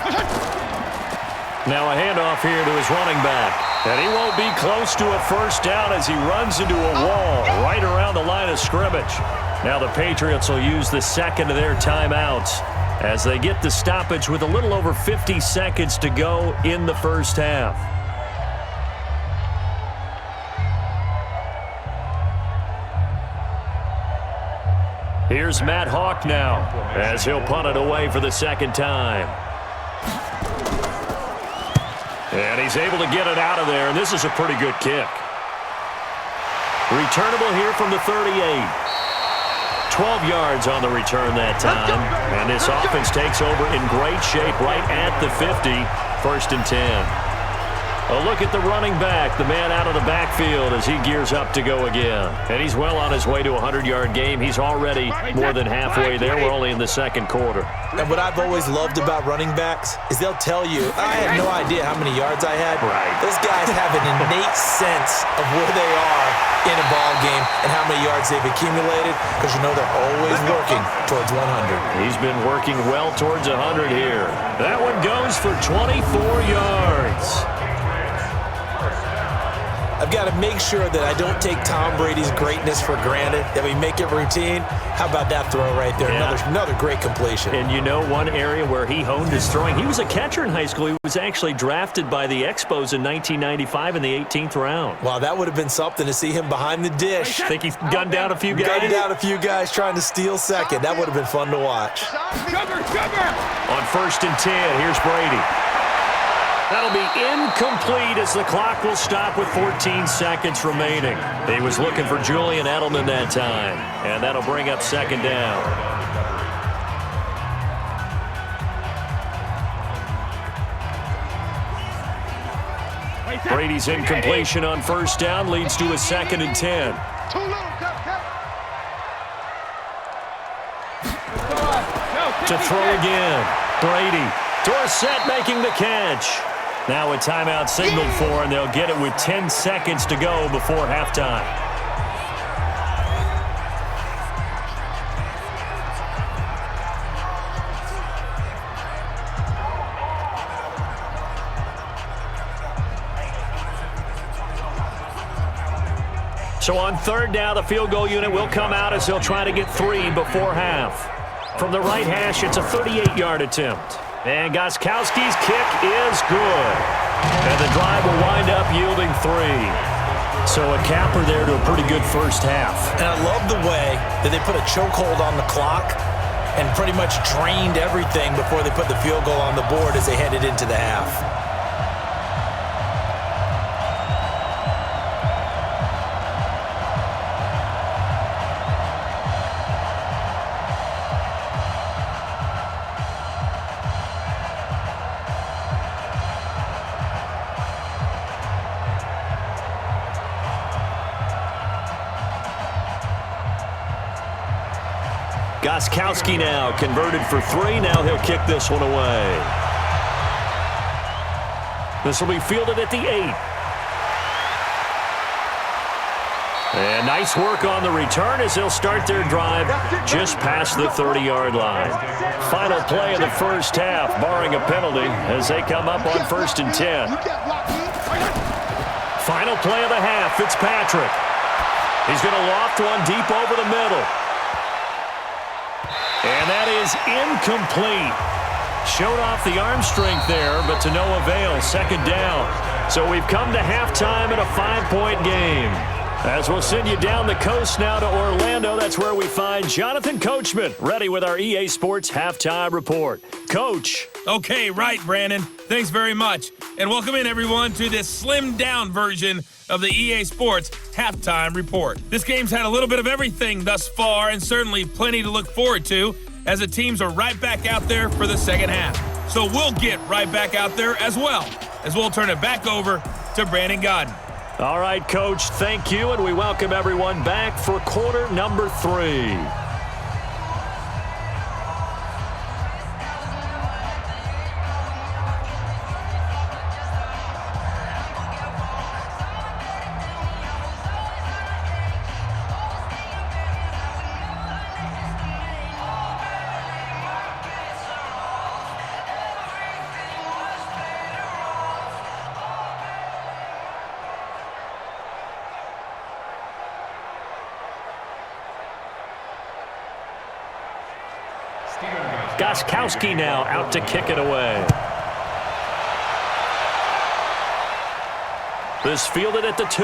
Now a handoff here to his running back. And he won't be close to a first down as he runs into a wall right around the line of scrimmage. Now the Patriots will use the 2nd of their timeouts as they get the stoppage with a little over 50 seconds to go in the first half. Here's Matt Hawk now as he'll punt it away for the 2nd time. And he's able to get it out of there, and this is a pretty good kick. Returnable here from the 38. 12 yards on the return that time, and this offense takes over in great shape right at the 50, 1st and 10. A look at the running back, the man out of the backfield as he gears up to go again. And he's well on his way to a 100-yard game. He's already more than halfway there. We're only in the 2nd quarter. And what I've always loved about running backs is they'll tell you, I have no idea how many yards I had. Right. Those guys have an innate sense of where they are in a ball game and how many yards they've accumulated because you know they're always working towards 100. He's been working well towards 100 here. That one goes for 24 yards. I've got to make sure that I don't take Tom Brady's greatness for granted, that we make it routine. How about that throw right there? Yeah. Another great completion. And you know one area where he honed his throwing, he was a catcher in high school. He was actually drafted by the Expos in 1995 in the 18th round. Wow, that would have been something to see him behind the dish. Think he gunned down a few guys? Gunned down a few guys trying to steal second. That would have been fun to watch. On 1st and 10, here's Brady. That'll be incomplete as the clock will stop with 14 seconds remaining. He was looking for Julian Edelman that time, and that'll bring up second down. Brady's incompletion on first down leads to a 2nd and 10. To throw again. Brady. Dorsett making the catch. Now a timeout signaled for, and they'll get it with 10 seconds to go before halftime. So on third down, the field goal unit will come out as they'll try to get 3 before half. From the right hash, it's a 38-yard attempt. And Gostkowski's kick is good. And the drive will wind up yielding 3. So a capper there to a pretty good first half. And I love the way that they put a chokehold on the clock and pretty much drained everything before they put the field goal on the board as they headed into the half. Gostkowski now converted for 3. Now he'll kick this one away. This will be fielded at the 8. And nice work on the return as they'll start their drive just past the 30-yard line. Final play of the first half, barring a penalty, as they come up on 1st and 10. Final play of the half, Fitzpatrick. He's going to loft one deep over the middle. And that is incomplete. Showed off the arm strength there, but to no avail. 2nd down. So we've come to halftime in a 5-point game. As we'll send you down the coast now to Orlando, that's where we find Jonathan Coachman, ready with our EA Sports Halftime Report. Coach. Okay, right, Brandon. Thanks very much. And welcome in, everyone, to this slimmed-down version of the EA Sports Halftime Report. This game's had a little bit of everything thus far, and certainly plenty to look forward to, as the teams are right back out there for the second half. So we'll get right back out there as well, as we'll turn it back over to Brandon Godden. All right, Coach, thank you, and we welcome everyone back for quarter number 3. Gostkowski now out to kick it away. This fielded at the 2.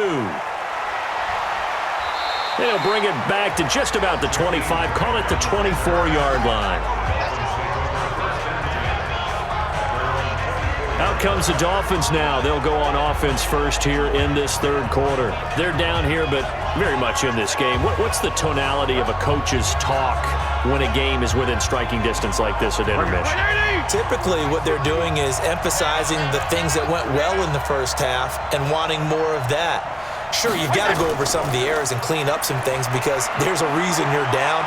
They'll bring it back to just about the 25, call it the 24-yard line. Out comes the Dolphins now. They'll go on offense first here in this third quarter. They're down here, but very much in this game. What's the tonality of a coach's talk when a game is within striking distance like this at intermission? Typically, what they're doing is emphasizing the things that went well in the first half and wanting more of that. Sure, you've got to go over some of the errors and clean up some things because there's a reason you're down.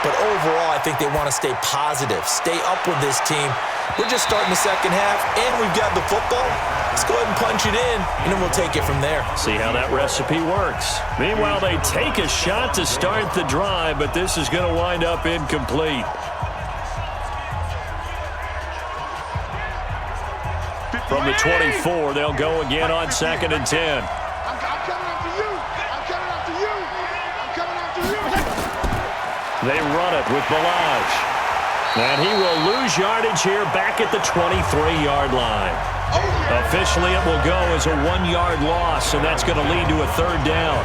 But overall, I think they want to stay positive, stay up with this team. We're just starting the second half, and we've got the football. Let's go ahead and punch it in, and then we'll take it from there. See how that recipe works. Meanwhile, they take a shot to start the drive, but this is going to wind up incomplete. From the 24, they'll go again on 2nd and 10. I'm coming after you. I'm coming after you. I'm coming after you. They run it with Balaj. And he will lose yardage here back at the 23-yard line. Officially, it will go as a 1-yard loss, and that's going to lead to a 3rd down.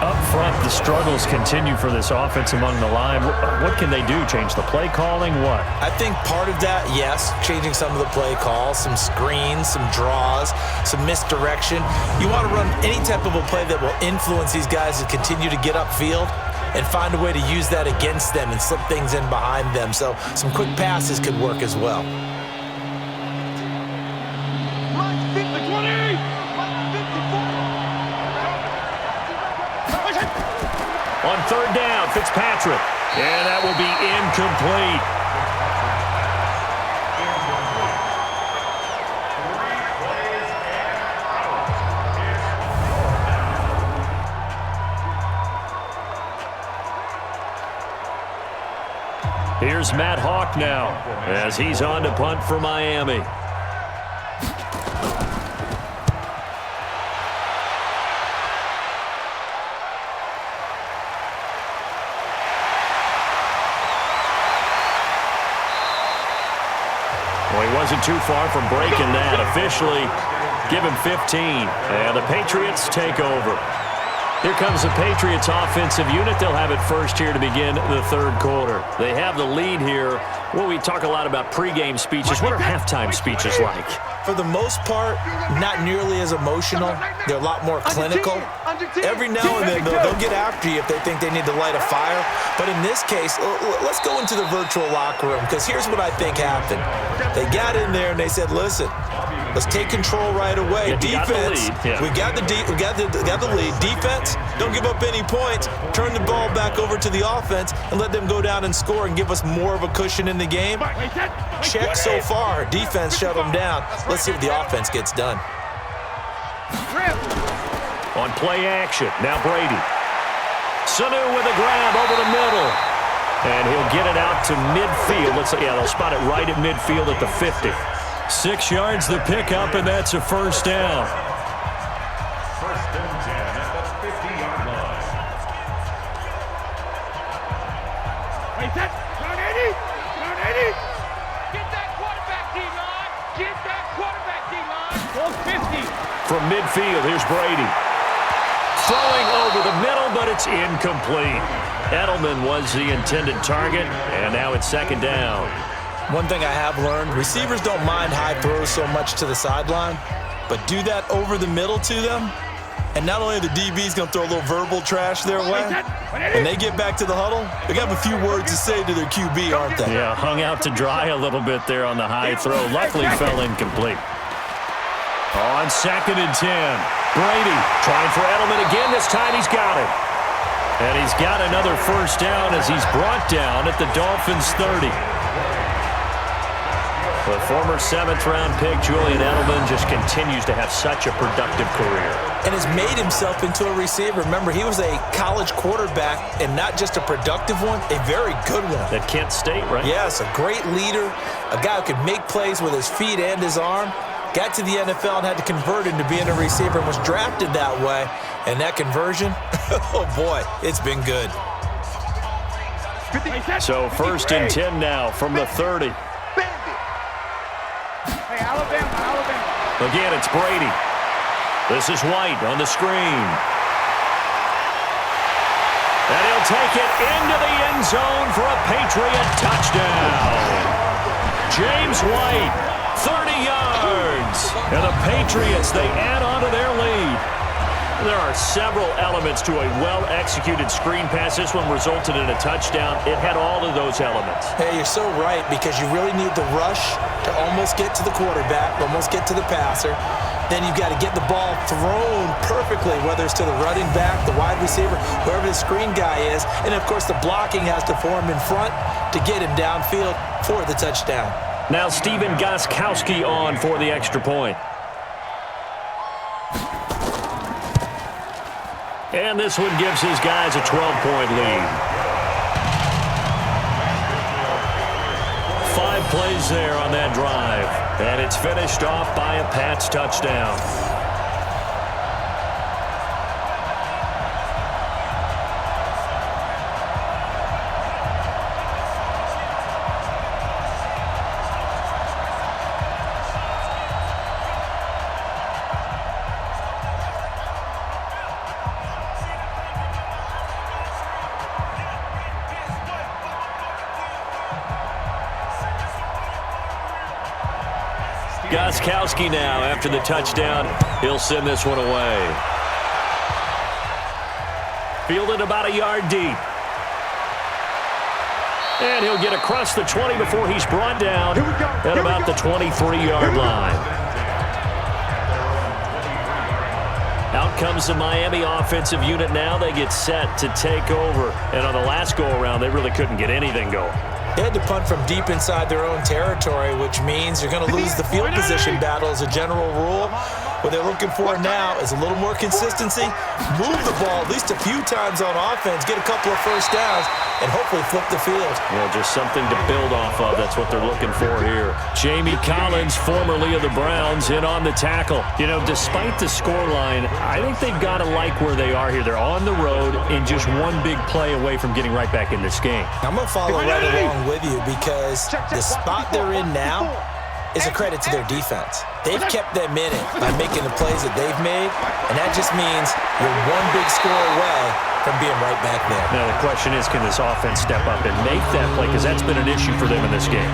Up front, the struggles continue for this offense among the line. What can they do? Change the play calling? What? I think part of that, yes, changing some of the play calls, some screens, some draws, some misdirection. You want to run any type of a play that will influence these guys to continue to get upfield and find a way to use that against them and slip things in behind them. So some quick passes could work as well. On third down, Fitzpatrick. And that will be incomplete. Here's Matt Hawk now as he's on to punt for Miami. Well, he wasn't too far from breaking that. Officially, give him 15. And the Patriots take over. Here comes the Patriots offensive unit. They'll have it first here to begin the third quarter. They have the lead here. Well, we talk a lot about pregame speeches. What are halftime speeches like? For the most part, not nearly as emotional. They're a lot more clinical. Every now and then, they'll get after you if they think they need to light a fire. But in this case, let's go into the virtual locker room, because here's what I think happened. They got in there and they said, listen, let's take control right away. Defense, we got the lead. Defense, don't give up any points. Turn the ball back over to the offense and let them go down and score and give us more of a cushion in the game. Check so far. Defense shut them down. Let's see what the offense gets done. On play action, now Brady. Sanu with a grab over the middle. And he'll get it out to midfield. They'll spot it right at midfield at the 50. 6 yards the pickup, and that's a first down. First and 10 at the 50-yard line. Wait, that's down 80. Down 80. Get that quarterback, D-line. Get that quarterback, D-line. Goal 50. From midfield, here's Brady. Throwing over the middle, but it's incomplete. Edelman was the intended target, and now it's second down. One thing I have learned, receivers don't mind high throws so much to the sideline, but do that over the middle to them, and not only are the DBs going to throw a little verbal trash their way, when they get back to the huddle, they got a few words to say to their QB, aren't they? Yeah, hung out to dry a little bit there on the high throw. Luckily fell incomplete. On second and 10, Brady trying for Edelman again. This time he's got it. And he's got another first down as he's brought down at the Dolphins 30. The former 7th-round pick, Julian Edelman, just continues to have such a productive career. And has made himself into a receiver. Remember, he was a college quarterback, and not just a productive one, a very good one. At Kent State, right? Yes, a great leader, a guy who could make plays with his feet and his arm. Got to the NFL and had to convert into being a receiver and was drafted that way. And that conversion, oh boy, it's been good. So first and 10 now from the 30. Hey, Alabama. Again, it's Brady. This is White on the screen. And he'll take it into the end zone for a Patriot touchdown. James White, 30 yards. And the Patriots, they add on to their lead. There are several elements to a well-executed screen pass. This one resulted in a touchdown. It had all of those elements. Hey, you're so right, because you really need the rush to almost get to the quarterback, almost get to the passer. Then you've got to get the ball thrown perfectly, whether it's to the running back, the wide receiver, whoever the screen guy is. And, of course, the blocking has to form in front to get him downfield for the touchdown. Now Stephen Gostkowski on for the extra point. And this one gives his guys a 12-point lead. 5 plays there on that drive. And it's finished off by a Pats touchdown. Gostkowski now after the touchdown. He'll send this one away. Fielded about a yard deep. And he'll get across the 20 before he's brought down at about the 23-yard line. Out comes the Miami offensive unit now. They get set to take over. And on the last go-around, they really couldn't get anything going. They had to punt from deep inside their own territory, which means you're going to lose the field position battle as a general rule. What they're looking for now is a little more consistency, move the ball at least a few times on offense, get a couple of first downs, and hopefully flip the field. Well, just something to build off of. That's what they're looking for here. Jamie Collins, formerly of the Browns, in on the tackle. You know, despite the scoreline, I think they've got to like where they are here. They're on the road and just one big play away from getting right back in this game. I'm going to follow right along with you because the spot they're in now is a credit to their defense. They've kept them in it by making the plays that they've made, and that just means you're one big score away from being right back there. Now the question is, can this offense step up and make that play? Because that's been an issue for them in this game.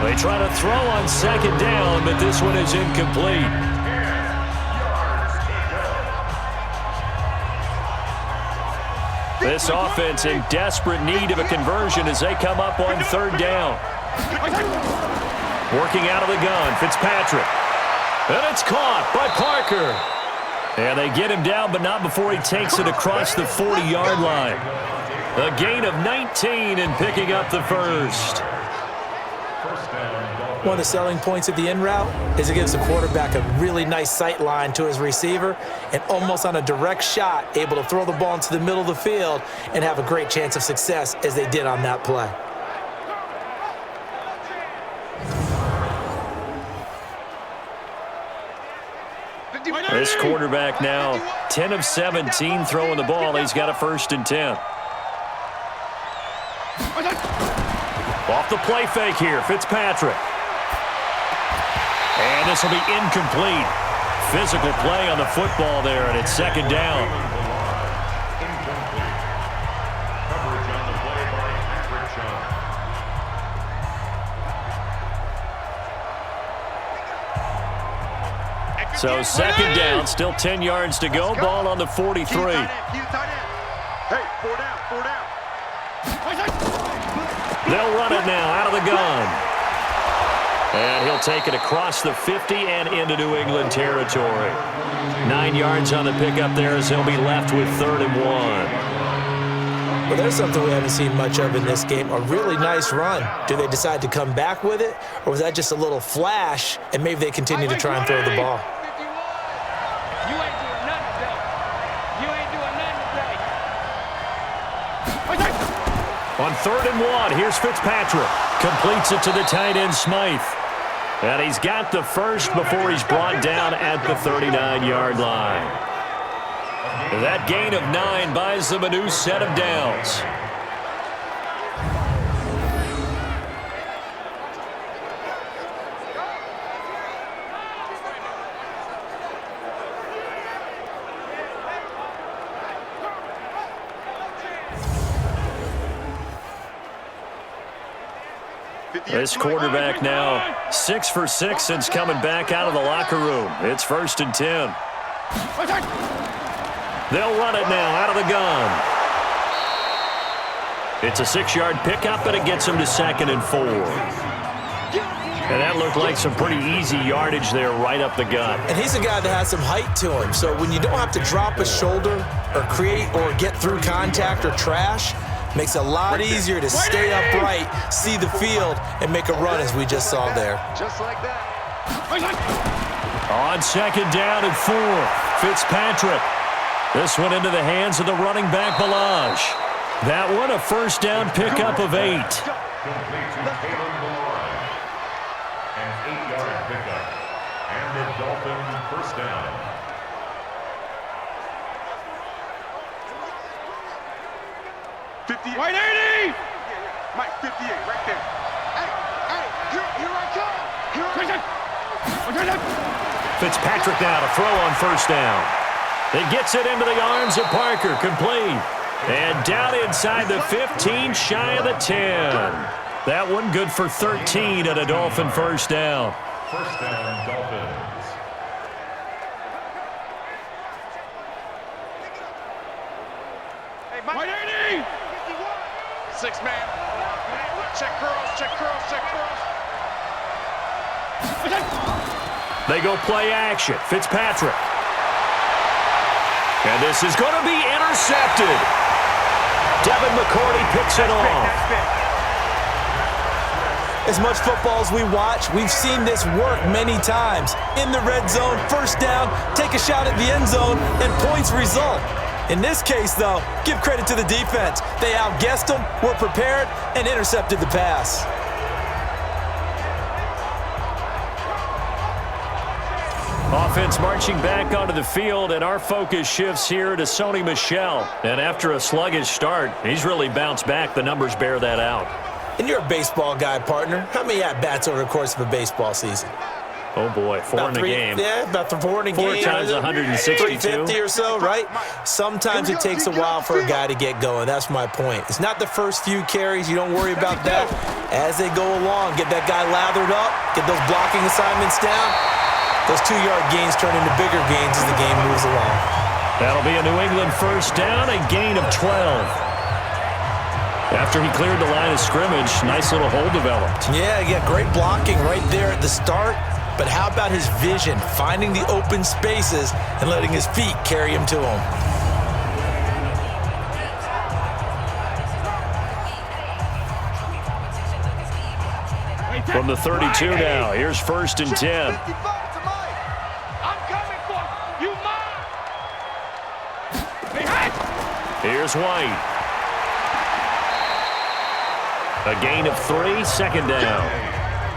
They try to throw on second down, but this one is incomplete. This offense in desperate need of a conversion as they come up on third down. Working out of the gun, Fitzpatrick. And it's caught by Parker. And they get him down, but not before he takes it across the 40-yard line. A gain of 19 and picking up the first. One of the selling points of the in route is it gives the quarterback a really nice sight line to his receiver and almost on a direct shot able to throw the ball into the middle of the field and have a great chance of success as they did on that play. This quarterback now 10 of 17 throwing the ball. He's got a 1st and 10. Off the play fake here, Fitzpatrick. And this will be incomplete. Physical play on the football there, and it's second down. Coverage on the play by Patrick. So second down, still 10 yards to go. Ball on the 43. Hey, 4 down, 4 down. They'll run it now out of the gun. And he'll take it across the 50 and into New England territory. 9 yards on the pickup there as they'll be left with 3rd and 1. Well, there's something we haven't seen much of in this game, a really nice run. Do they decide to come back with it, or was that just a little flash, and maybe they continue to try and throw the ball? You ain't doing nothing today. You ain't doing nothing today. On 3rd and 1, here's Fitzpatrick. Completes it to the tight end, Smythe. And he's got the first before he's brought down at the 39-yard line. That gain of 9 buys them a new set of downs. This quarterback now 6 for 6 since coming back out of the locker room. It's 1st and 10. They'll run it now out of the gun. It's a 6-yard pickup, and it gets them to 2nd and 4. And that looked like some pretty easy yardage there right up the gut. And he's a guy that has some height to him, so when you don't have to drop a shoulder or create or get through contact or trash, makes it a lot easier to stay upright, see the field, and make a run as we just saw there. Just like that. On 2nd down and 4, Fitzpatrick. This one into the hands of the running back, Balaj. That one a 1st down pickup of 8. Complete to Caleb Balaj. An 8-yard pickup. And the Dolphins 1st down. White 80! Mike, 58, right there. Hey, here I come. Fitzpatrick now to throw on 1st down. It gets it into the arms of Parker, complete. And down inside the 15, shy of the 10. That one good for 13 at a Dolphin 1st down. First down, Dolphins. Hey, Mike. 6 man. Check curls, check curls, check curls. They go play action. Fitzpatrick. And this is going to be intercepted. Devin McCourty picks it off. As much football as we watch, we've seen this work many times. In the red zone, first down, take a shot at the end zone, and points result. In this case, though, give credit to the defense. They outguessed them, were prepared, and intercepted the pass. Offense marching back onto the field, and our focus shifts here to Sony Michel. And after a sluggish start, he's really bounced back. The numbers bear that out. And you're a baseball guy, partner. How many at-bats over the course of a baseball season? Oh, boy, four in a game. Yeah, about 4 in a game. 4 times 162. 350 or so, right? Sometimes it takes a while for a guy to get going. That's my point. It's not the first few carries. You don't worry about that. As they go along, get that guy lathered up, get those blocking assignments down. Those 2-yard gains turn into bigger gains as the game moves along. That'll be a New England first down, a gain of 12. After he cleared the line of scrimmage, nice little hole developed. Yeah, great blocking right there at the start. But how about his vision, finding the open spaces and letting his feet carry him to him? From the 32 now, here's 1st and 10. I'm coming for you, mine. Here's White. A gain of 3, 2nd down.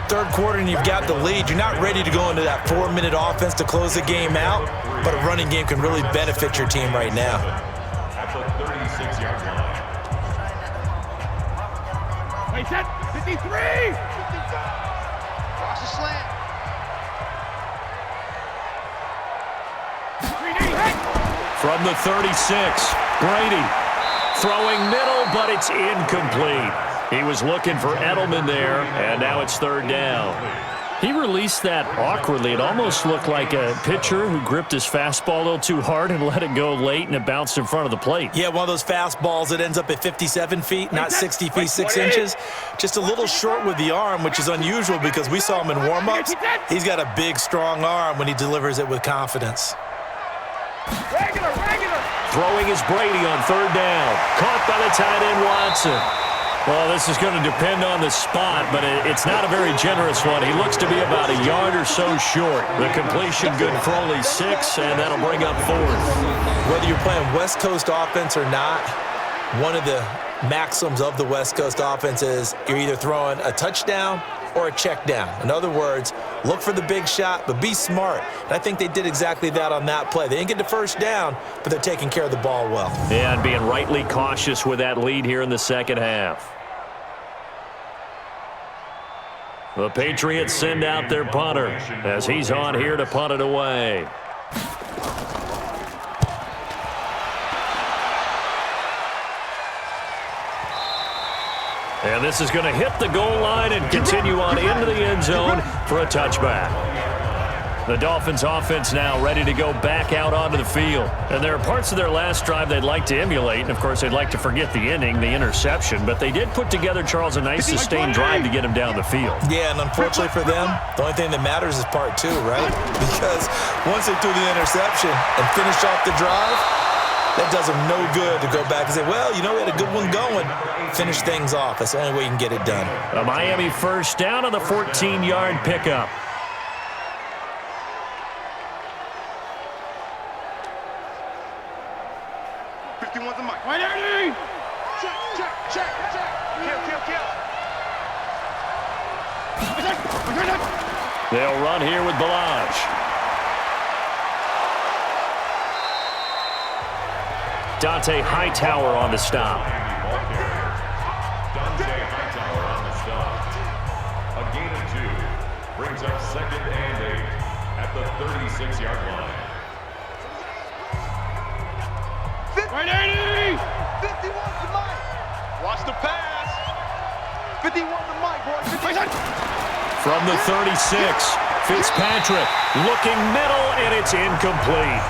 Third quarter and you've got the lead. You're not ready to go into that 4-minute offense to close the game out, but a running game can really benefit your team right now. At the 36-yard line. Wait, set. 53. Watch the slant. From the 36, Brady throwing middle, but it's incomplete. He was looking for Edelman there, and now it's 3rd down. He released that awkwardly. It almost looked like a pitcher who gripped his fastball a little too hard and let it go late, and it bounced in front of the plate. Yeah, one of those fastballs that ends up at 57 feet, not 60 feet, 6 inches. Just a little short with the arm, which is unusual because we saw him in warm-ups. He's got a big, strong arm when he delivers it with confidence. Regular. Throwing is Brady on 3rd down. Caught by the tight end, Watson. Well, this is going to depend on the spot, but it's not a very generous one. He looks to be about a yard or so short. The completion good for only 6, and that'll bring up 4th. Whether you're playing West Coast offense or not, one of the maxims of the West Coast offense is you're either throwing a touchdown or a check down. In other words, look for the big shot, but be smart. And I think they did exactly that on that play. They didn't get the first down, but they're taking care of the ball well. Yeah, and being rightly cautious with that lead here in the second half. The Patriots send out their punter as he's on here to punt it away. And this is going to hit the goal line and continue on into the end zone for a touchback. The Dolphins offense now ready to go back out onto the field. And there are parts of their last drive they'd like to emulate. And, of course, they'd like to forget the inning, the interception. But they did put together, Charles, a nice sustained drive to get him down the field. Yeah, and unfortunately for them, the only thing that matters is part 2, right? Because once they threw the interception and finished off the drive, that does them no good to go back and say, well, you know, we had a good one going. Finish things off. That's the only way you can get it done. A Miami first down on the 14-yard pickup. They'll run here with Balaj. Dante Hightower on the stop. Dante Hightower on the stop. A gain of 2 brings up 2nd and 8 at the 36-yard line. 180! 51's the mic. Watch the pass. 51's the mic, boys. From the 36, Fitzpatrick looking middle, and it's incomplete.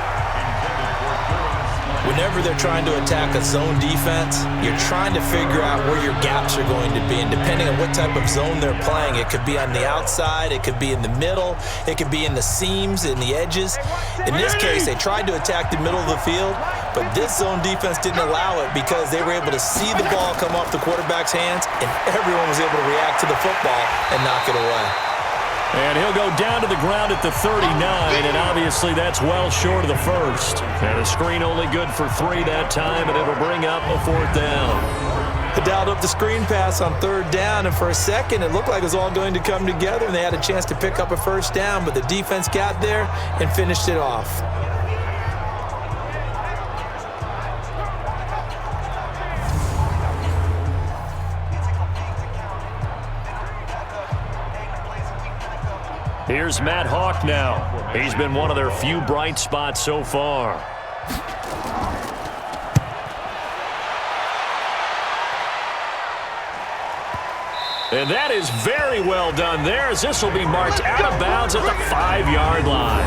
Whenever they're trying to attack a zone defense, you're trying to figure out where your gaps are going to be. And depending on what type of zone they're playing, it could be on the outside, it could be in the middle, it could be in the seams, in the edges. In this case, they tried to attack the middle of the field, but this zone defense didn't allow it because they were able to see the ball come off the quarterback's hands, and everyone was able to react to the football and knock it away. And he'll go down to the ground at the 39, and obviously that's well short of the first. And a screen only good for 3 that time, and it'll bring up a 4th down. They dialed up the screen pass on 3rd down, and for a second it looked like it was all going to come together, and they had a chance to pick up a 1st down, but the defense got there and finished it off. Here's Matt Hawk now. He's been one of their few bright spots so far. And that is very well done there, as this will be marked out of bounds at the 5-yard line.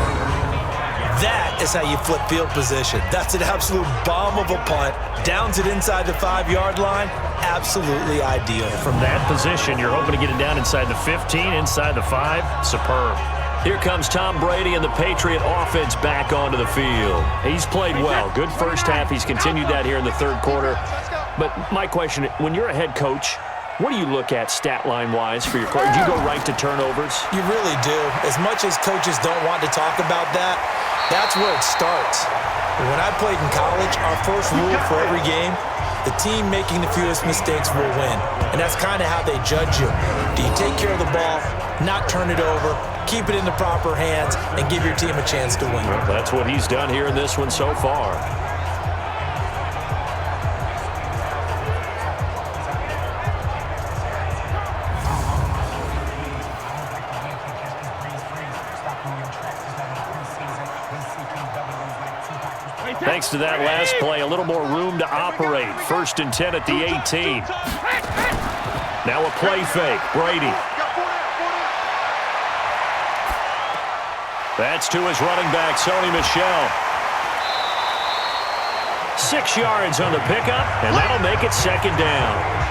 That is how you flip field position. That's an absolute bomb of a punt. Downs it inside the 5-yard line. Absolutely ideal. From that position, you're hoping to get it down inside the 15, inside the 5. Superb. Here comes Tom Brady and the Patriot offense back onto the field. He's played well. Good first half. He's continued that here in the 3rd quarter. But my question, when you're a head coach, what do you look at stat line-wise for your coach? Do you go right to turnovers? You really do. As much as coaches don't want to talk about that, that's where it starts. When I played in college, our first rule for every game, the team making the fewest mistakes will win. And that's kind of how they judge you. Do you take care of the ball, not turn it over, keep it in the proper hands, and give your team a chance to win? Well, that's what he's done here in this one so far. Thanks to that last play, a little more room to operate. 1st and 10 at the 18. Now a play fake. Brady. That's to his running back, Sony Michel. 6 yards on the pickup, and that'll make it 2nd down.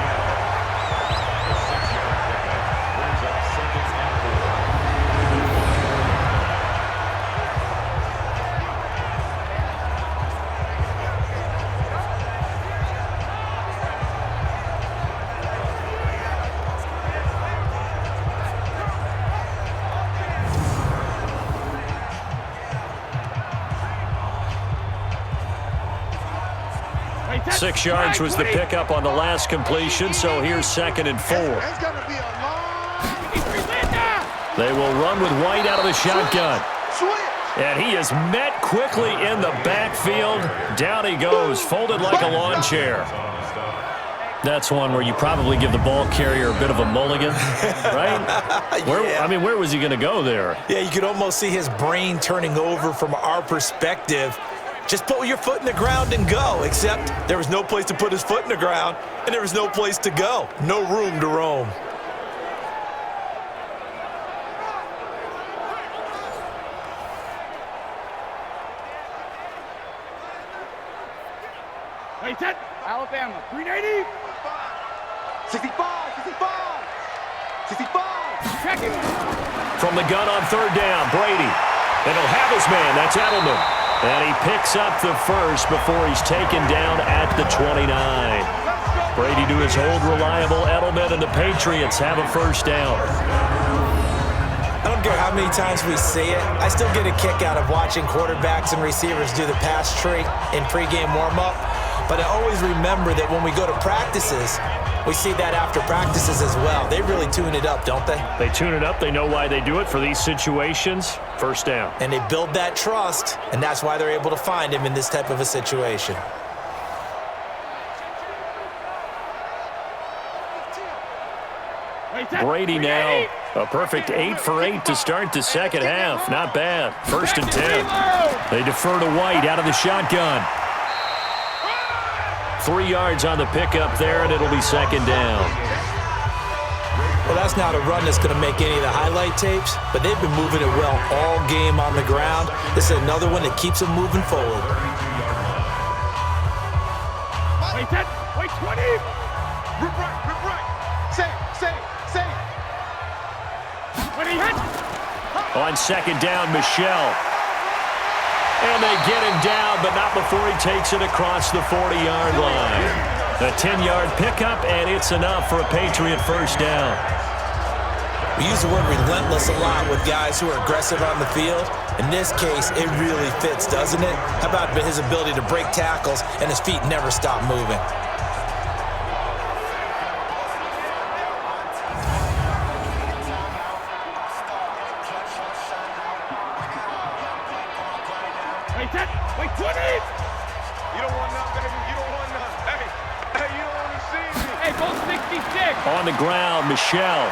Six yards was the pickup on the last completion, so here's 2nd and 4. They will run with White out of the shotgun. And he is met quickly in the backfield. Down he goes, folded like a lawn chair. That's one where you probably give the ball carrier a bit of a mulligan, right? Where was he going to go there? Yeah, you could almost see his brain turning over from our perspective. Just put your foot in the ground and go, except there was no place to put his foot in the ground, and there was no place to go. No room to roam. Alabama, 380. 65, 65, 65. Check it. From the gun on 3rd down, Brady. And he'll have his man. That's Edelman. And he picks up the first before he's taken down at the 29. Brady to his hold reliable Edelman, and the Patriots have a 1st down. I don't care how many times we see it. I still get a kick out of watching quarterbacks and receivers do the pass tree in pregame warm-up. But I always remember that when we go to practices, we see that after practices as well. They really tune it up, don't they? They tune it up. They know why they do it for these situations. 1st down. And they build that trust, and that's why they're able to find him in this type of a situation. Brady now, a perfect 8 for 8 to start the 2nd half. Not bad. 1st and 10. They defer to White out of the shotgun. 3 yards on the pickup there, and it'll be 2nd down. Well, that's not a run that's going to make any of the highlight tapes, but they've been moving it well all game on the ground. This is another one that keeps them moving forward. Wait 10, wait 20. Rip right. Save. When he hit. On second down, Michelle. And they get him down, but not before he takes it across the 40-yard line. A 10-yard pickup, and it's enough for a Patriot first down. We use the word relentless a lot with guys who are aggressive on the field. In this case, it really fits, doesn't it? How about his ability to break tackles and his feet never stop moving? Wait 10, wait 20. You don't want none, baby. You don't want none. Hey, you don't want to see me. Hey, go 66. On the ground, Michelle.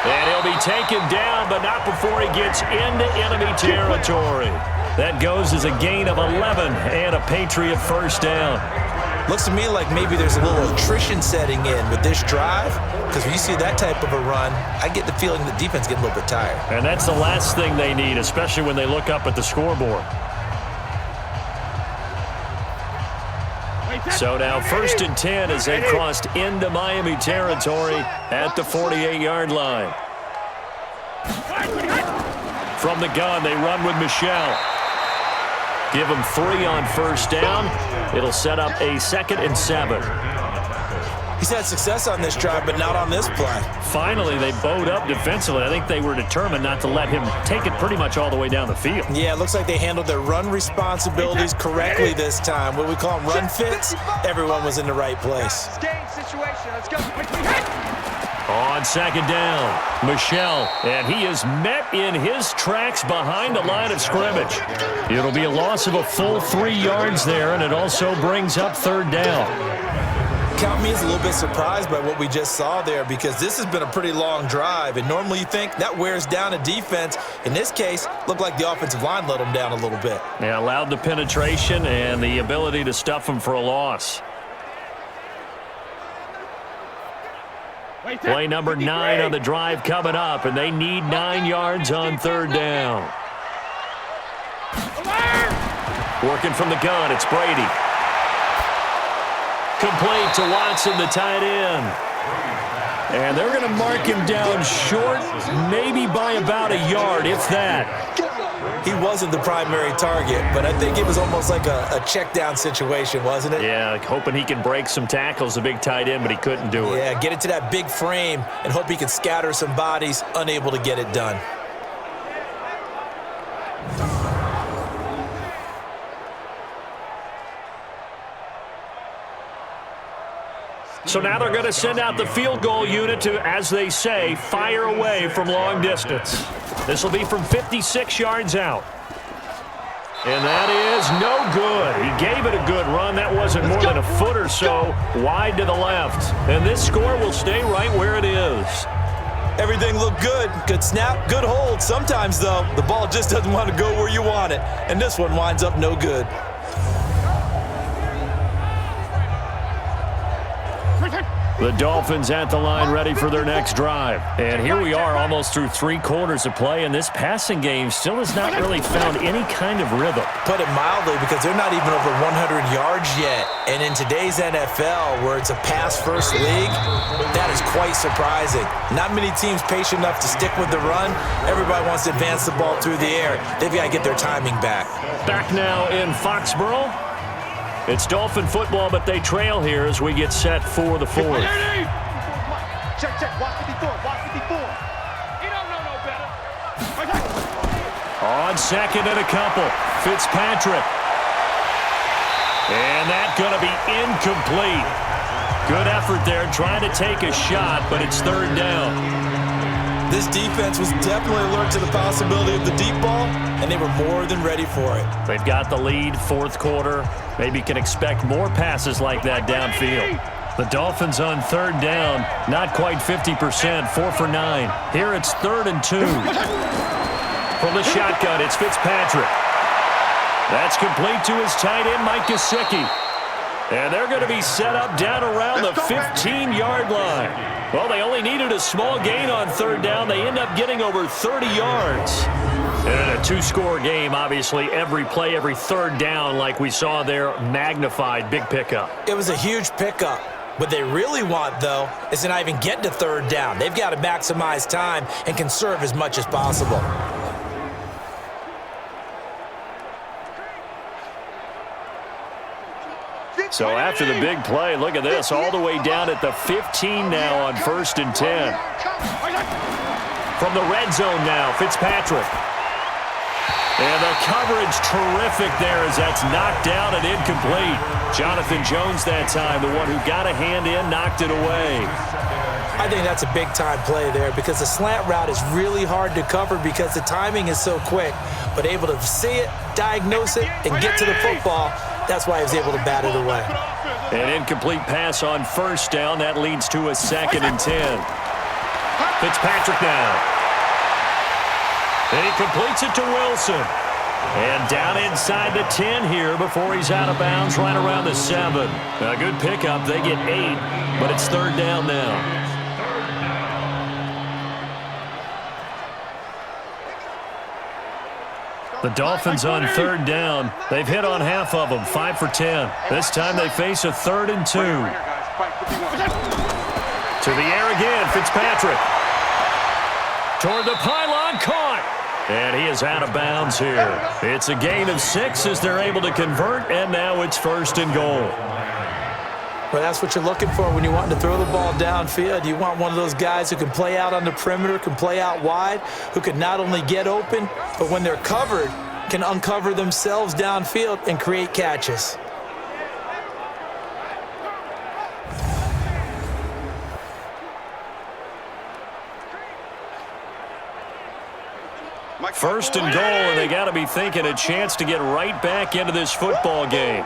And he'll be taken down, but not before he gets into enemy territory. That goes as a gain of 11 and a Patriot first down. Looks to me like maybe there's a little attrition setting in with this drive, because when you see that type of a run, I get the feeling the defense getting a little bit tired. And that's the last thing they need, especially when they look up at the scoreboard. So now 1st and 10 as they crossed into Miami territory at the 48-yard line. From the gun, they run with Michelle. Give him 3 on first down. It'll set up a 2nd and 7. He's had success on this drive, but not on this play. Finally, they bowed up defensively. I think they were determined not to let him take it pretty much all the way down the field. Yeah, it looks like they handled their run responsibilities correctly this time. What we call them run fits, everyone was in the right place. Game situation. Let's go. On second down, Michelle, and he is met in his tracks behind the line of scrimmage. It'll be a loss of a full 3 yards there, and it also brings up 3rd down. Count me as a little bit surprised by what we just saw there, because this has been a pretty long drive, and normally you think that wears down a defense. In this case, looked like the offensive line let them down a little bit. Yeah, allowed the penetration and the ability to stuff them for a loss. Play number 9 on the drive coming up, and they need 9 yards on 3rd down. Working from the gun, it's Brady. Complete to Watson, the tight end. And they're going to mark him down short, maybe by about a yard, if that. He wasn't the primary target, but I think it was almost like a check down situation, wasn't it? Yeah, like hoping he can break some tackles, a big tight end, but he couldn't do it. Yeah, get it to that big frame and hope he can scatter some bodies, unable to get it done. So now they're going to send out the field goal unit to, as they say, fire away from long distance. This will be from 56 yards out. And that is no good. He gave it a good run. That wasn't more than a foot or so wide to the left. And this score will stay right where it is. Everything looked good. Good snap, good hold. Sometimes, though, the ball just doesn't want to go where you want it. And this one winds up no good. The Dolphins at the line ready for their next drive. And here we are almost through 3 quarters of play, and this passing game still has not really found any kind of rhythm. Put it mildly, because they're not even over 100 yards yet. And in today's NFL, where it's a pass-first league, that is quite surprising. Not many teams patient enough to stick with the run. Everybody wants to advance the ball through the air. They've got to get their timing back. Back now in Foxborough. It's Dolphin football, but they trail here as we get set for the 4th. Check, watch 54, watch 54. He don't know no better. On second and a couple, Fitzpatrick. And that's going to be incomplete. Good effort there trying to take a shot, but it's 3rd down. This defense was definitely alert to the possibility of the deep ball, and they were more than ready for it. They've got the lead, 4th quarter. Maybe can expect more passes like that downfield. The Dolphins on 3rd down, not quite 50%, 4 for 9. Here it's 3rd and 2. From the shotgun, it's Fitzpatrick. That's complete to his tight end, Mike Gesicki. And they're going to be set up down around the 15-yard line. Well, they only needed a small gain on third down. They end up getting over 30 yards. And in a two-score game, obviously, every play, every third down, like we saw there, magnified, big pickup. It was a huge pickup. What they really want, though, is to not even get to third down. They've got to maximize time and conserve as much as possible. So after the big play, look at this, all the way down at the 15 now on 1st and 10. From the red zone now, Fitzpatrick. And the coverage terrific there as that's knocked down and incomplete. Jonathan Jones that time, the one who got a hand in, knocked it away. I think that's a big-time play there because the slant route is really hard to cover because the timing is so quick. But able to see it, diagnose it, and get to the football, that's why he was able to bat it away. An incomplete pass on 1st down. That leads to a 2nd and 10. Fitzpatrick now. And he completes it to Wilson. And down inside the 10 here before he's out of bounds right around the 7. A good pickup. They get 8, but it's 3rd down now. The Dolphins on 3rd down. They've hit on half of them, 5 for 10. This time they face a 3rd and 2. To the air again, Fitzpatrick. Toward the pylon, caught. And he is out of bounds here. It's a gain of 6 as they're able to convert, and now it's 1st and goal. Well, that's what you're looking for when you want to throw the ball downfield. You want one of those guys who can play out on the perimeter, can play out wide, who can not only get open, but when they're covered, can uncover themselves downfield and create catches. First and goal, and they got to be thinking a chance to get right back into this football game.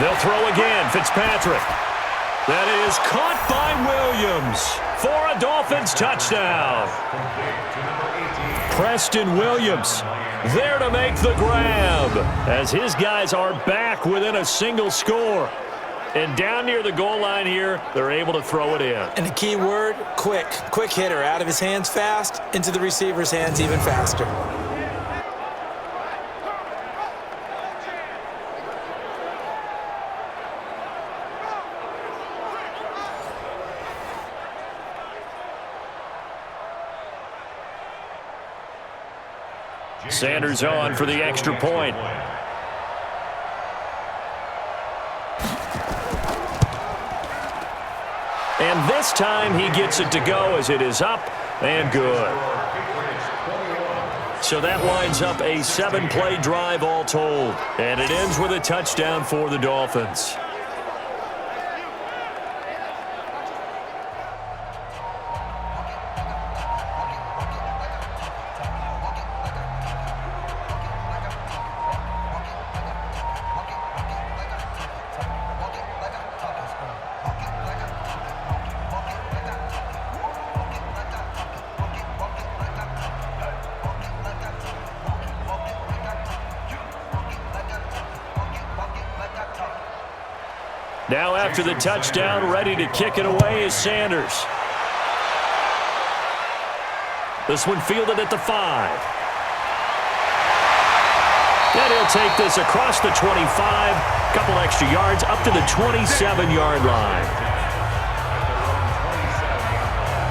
They'll throw again, Fitzpatrick. That is caught by Williams for a Dolphins touchdown. Preston Williams there to make the grab as his guys are back within a single score. And down near the goal line here, they're able to throw it in. And the key word, quick. Quick hitter, out of his hands fast, into the receiver's hands even faster. Sanders on for the extra point. And this time he gets it to go as it is up and good. So that winds up a 7-play drive all told. And it ends with a touchdown for the Dolphins. Now after the touchdown, ready to kick it away is Sanders. This one fielded at the 5. And he'll take this across the 25, couple extra yards up to the 27-yard line.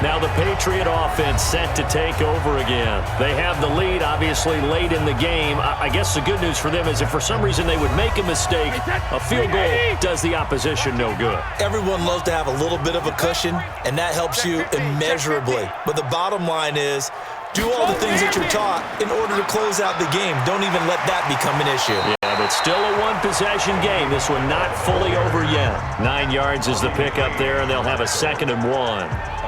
Now the Patriot offense set to take over again. They have the lead, obviously, late in the game. I guess the good news for them is if for some reason they would make a mistake, a field goal does the opposition no good. Everyone loves to have a little bit of a cushion, and that helps you immeasurably. But the bottom line is, do all the things that you're taught in order to close out the game. Don't even let that become an issue. Yeah, but still a one-possession game. This one not fully over yet. 9 yards is the pickup there, and they'll have a 2nd and 1.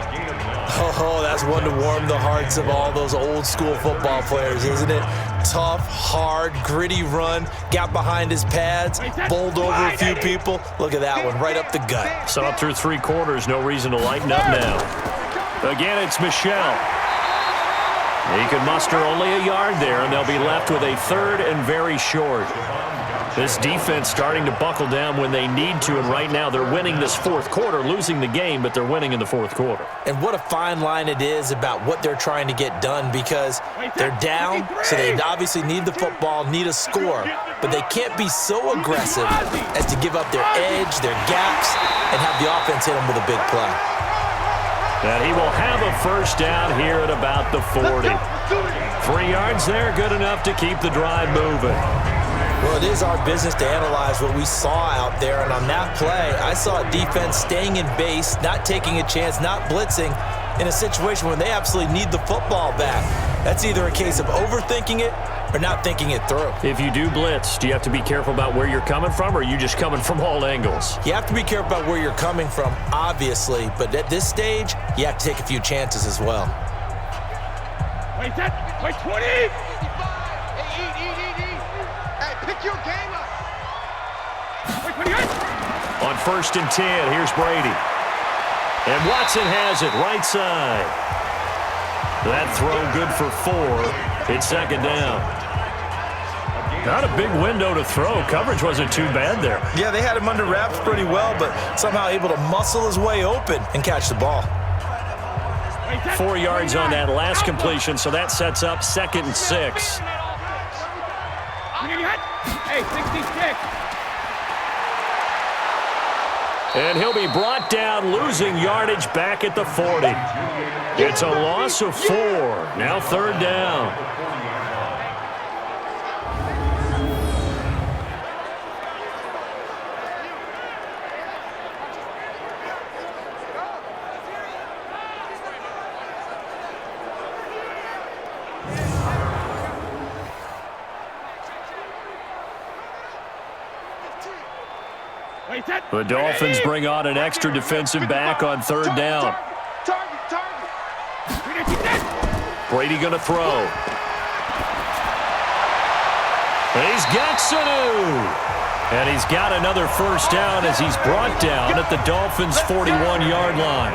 Oh, that's one to warm the hearts of all those old-school football players, isn't it? Tough, hard, gritty run, got behind his pads, bowled over a few people. Look at that one, right up the gut. So up through 3 quarters, no reason to lighten up now. Again, it's Michelle. He can muster only a yard there, and they'll be left with a third and very short. This defense starting to buckle down when they need to, and right now they're winning this fourth quarter, losing the game, but they're winning in the fourth quarter. And what a fine line it is about what they're trying to get done, because they're down, so they obviously need the football, need a score, but they can't be so aggressive as to give up their edge, their gaps, and have the offense hit them with a big play. And he will have a first down here at about the 40. 3 yards there, good enough to keep the drive moving. Well, it is our business to analyze what we saw out there, and on that play, I saw a defense staying in base, not taking a chance, not blitzing in a situation where they absolutely need the football back. That's either a case of overthinking it or not thinking it through. If you do blitz, do you have to be careful about where you're coming from, or are you just coming from all angles? You have to be careful about where you're coming from, obviously, but at this stage, you have to take a few chances as well. Wait, 20! Hey, eat. Hey, pick your game up. Wait, 28! On 1st and 10, here's Brady. And Watson has it right side. That throw good for 4. It's 2nd down. Not a big window to throw. Coverage wasn't too bad there. Yeah, they had him under wraps pretty well, but somehow able to muscle his way open and catch the ball. 4 yards on that last completion, so that sets up 2nd and 6. Hey, 66. And he'll be brought down, losing yardage back at the 40. It's a loss of 4. Now 3rd down. The Dolphins bring on an extra defensive back on 3rd down. Brady going to throw. And he's got Sanu. And he's got another first down as he's brought down at the Dolphins' 41-yard line.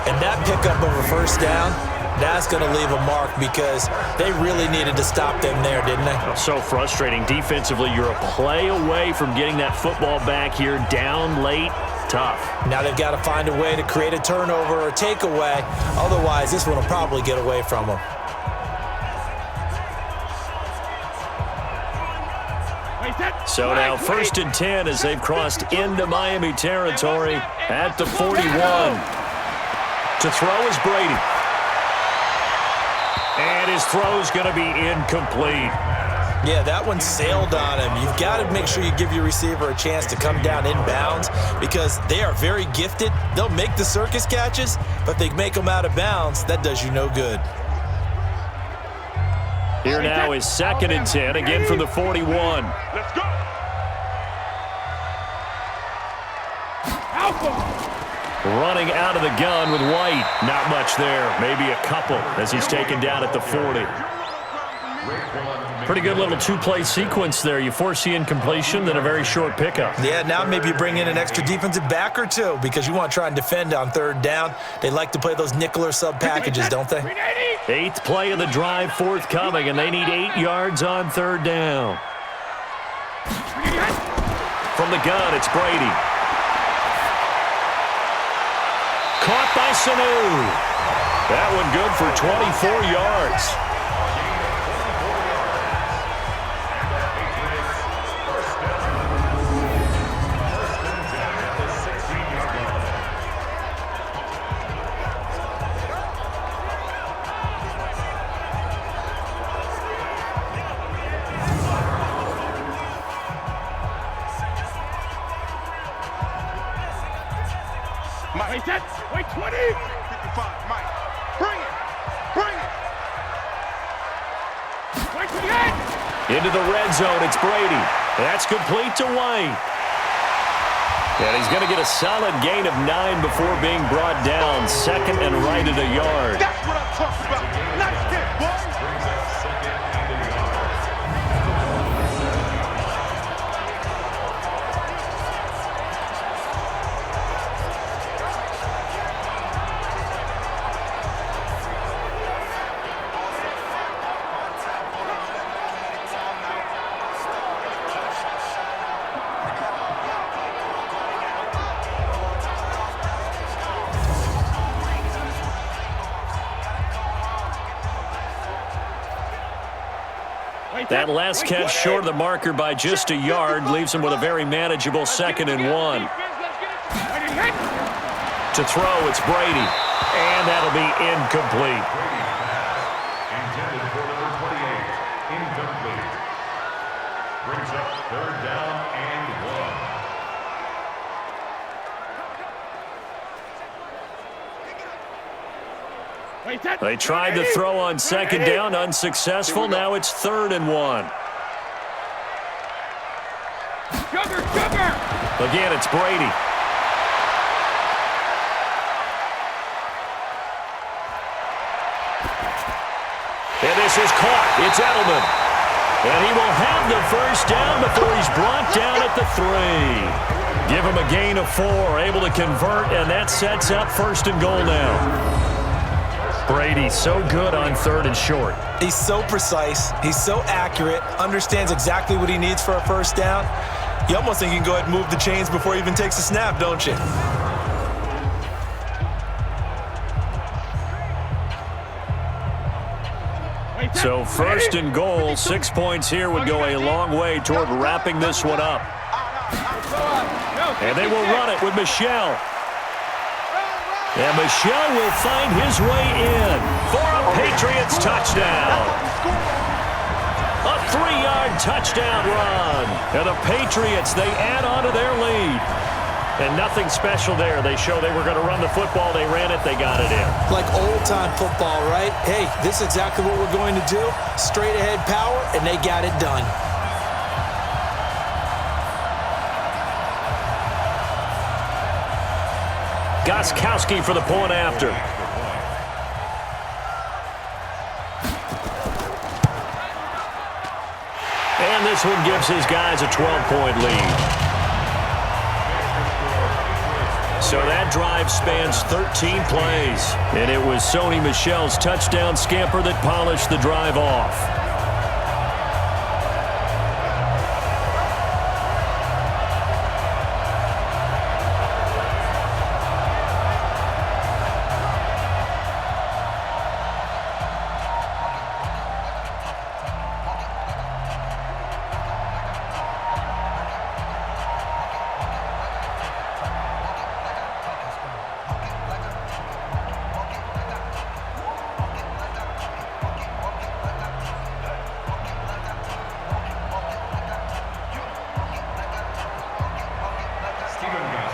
And that pickup of a first down, that's going to leave a mark because they really needed to stop them there, didn't they? So frustrating. Defensively, you're a play away from getting that football back here down late. Tough. Now they've got to find a way to create a turnover or takeaway. Otherwise, this one will probably get away from them. So now 1st and 10 as they've crossed into Miami territory at the 41. To throw is Brady. And his throw's going to be incomplete. Yeah, that one sailed on him. You've got to make sure you give your receiver a chance to come down inbounds because they are very gifted. They'll make the circus catches, but if they make them out of bounds, that does you no good. Here now is 2nd and 10, again from the 41. Let's go. Running out of the gun with White. Not much there. Maybe a couple as he's taken down at the 40. Pretty good little 2-play sequence there. You force the incompletion, then a very short pickup. Yeah, now maybe you bring in an extra defensive back or two because you want to try and defend on 3rd down. They like to play those nickel or sub packages, don't they? 8th play of the drive forthcoming, and they need 8 yards on 3rd down. From the gun, it's Brady. Caught by Sanu. That one good for 24 yards. Wait, 20! 55, Mike. Bring it! Wait, 28! Into the red zone, it's Brady. That's complete to White. And he's going to get a solid gain of 9 before being brought down. 2nd and right at a yard. That's what I'm talking about. Nice hit, boy! That last catch short of the marker by just a yard leaves him with a very manageable 2nd and 1. To throw, it's Brady. And that'll be incomplete. Intended for number 28. Incomplete. Brings up 3rd down and 1. They tried to throw on 2nd down, unsuccessful. Now it's 3rd and 1. Again, it's Brady. And this is caught. It's Edelman. And he will have the 1st down before he's brought down at the 3. Give him a gain of 4, able to convert, and that sets up 1st and goal now. Brady so good on 3rd and short. He's so precise. He's so accurate. Understands exactly what he needs for a 1st down. You almost think you can go ahead and move the chains before he even takes a snap, don't you? So 1st and goal, 6 points here would go a long way toward wrapping this one up. And they will run it with Michel. And Michel will find his way in for a Patriots touchdown. A 3-yard touchdown run. And the Patriots, they add on to their lead. And nothing special there. They show they were going to run the football. They ran it. They got it in. Like old-time football, right? Hey, this is exactly what we're going to do. Straight-ahead power, and they got it done. Gostkowski for the point after. And this one gives his guys a 12-point lead. So that drive spans 13 plays. And it was Sony Michel's touchdown scamper that polished the drive off.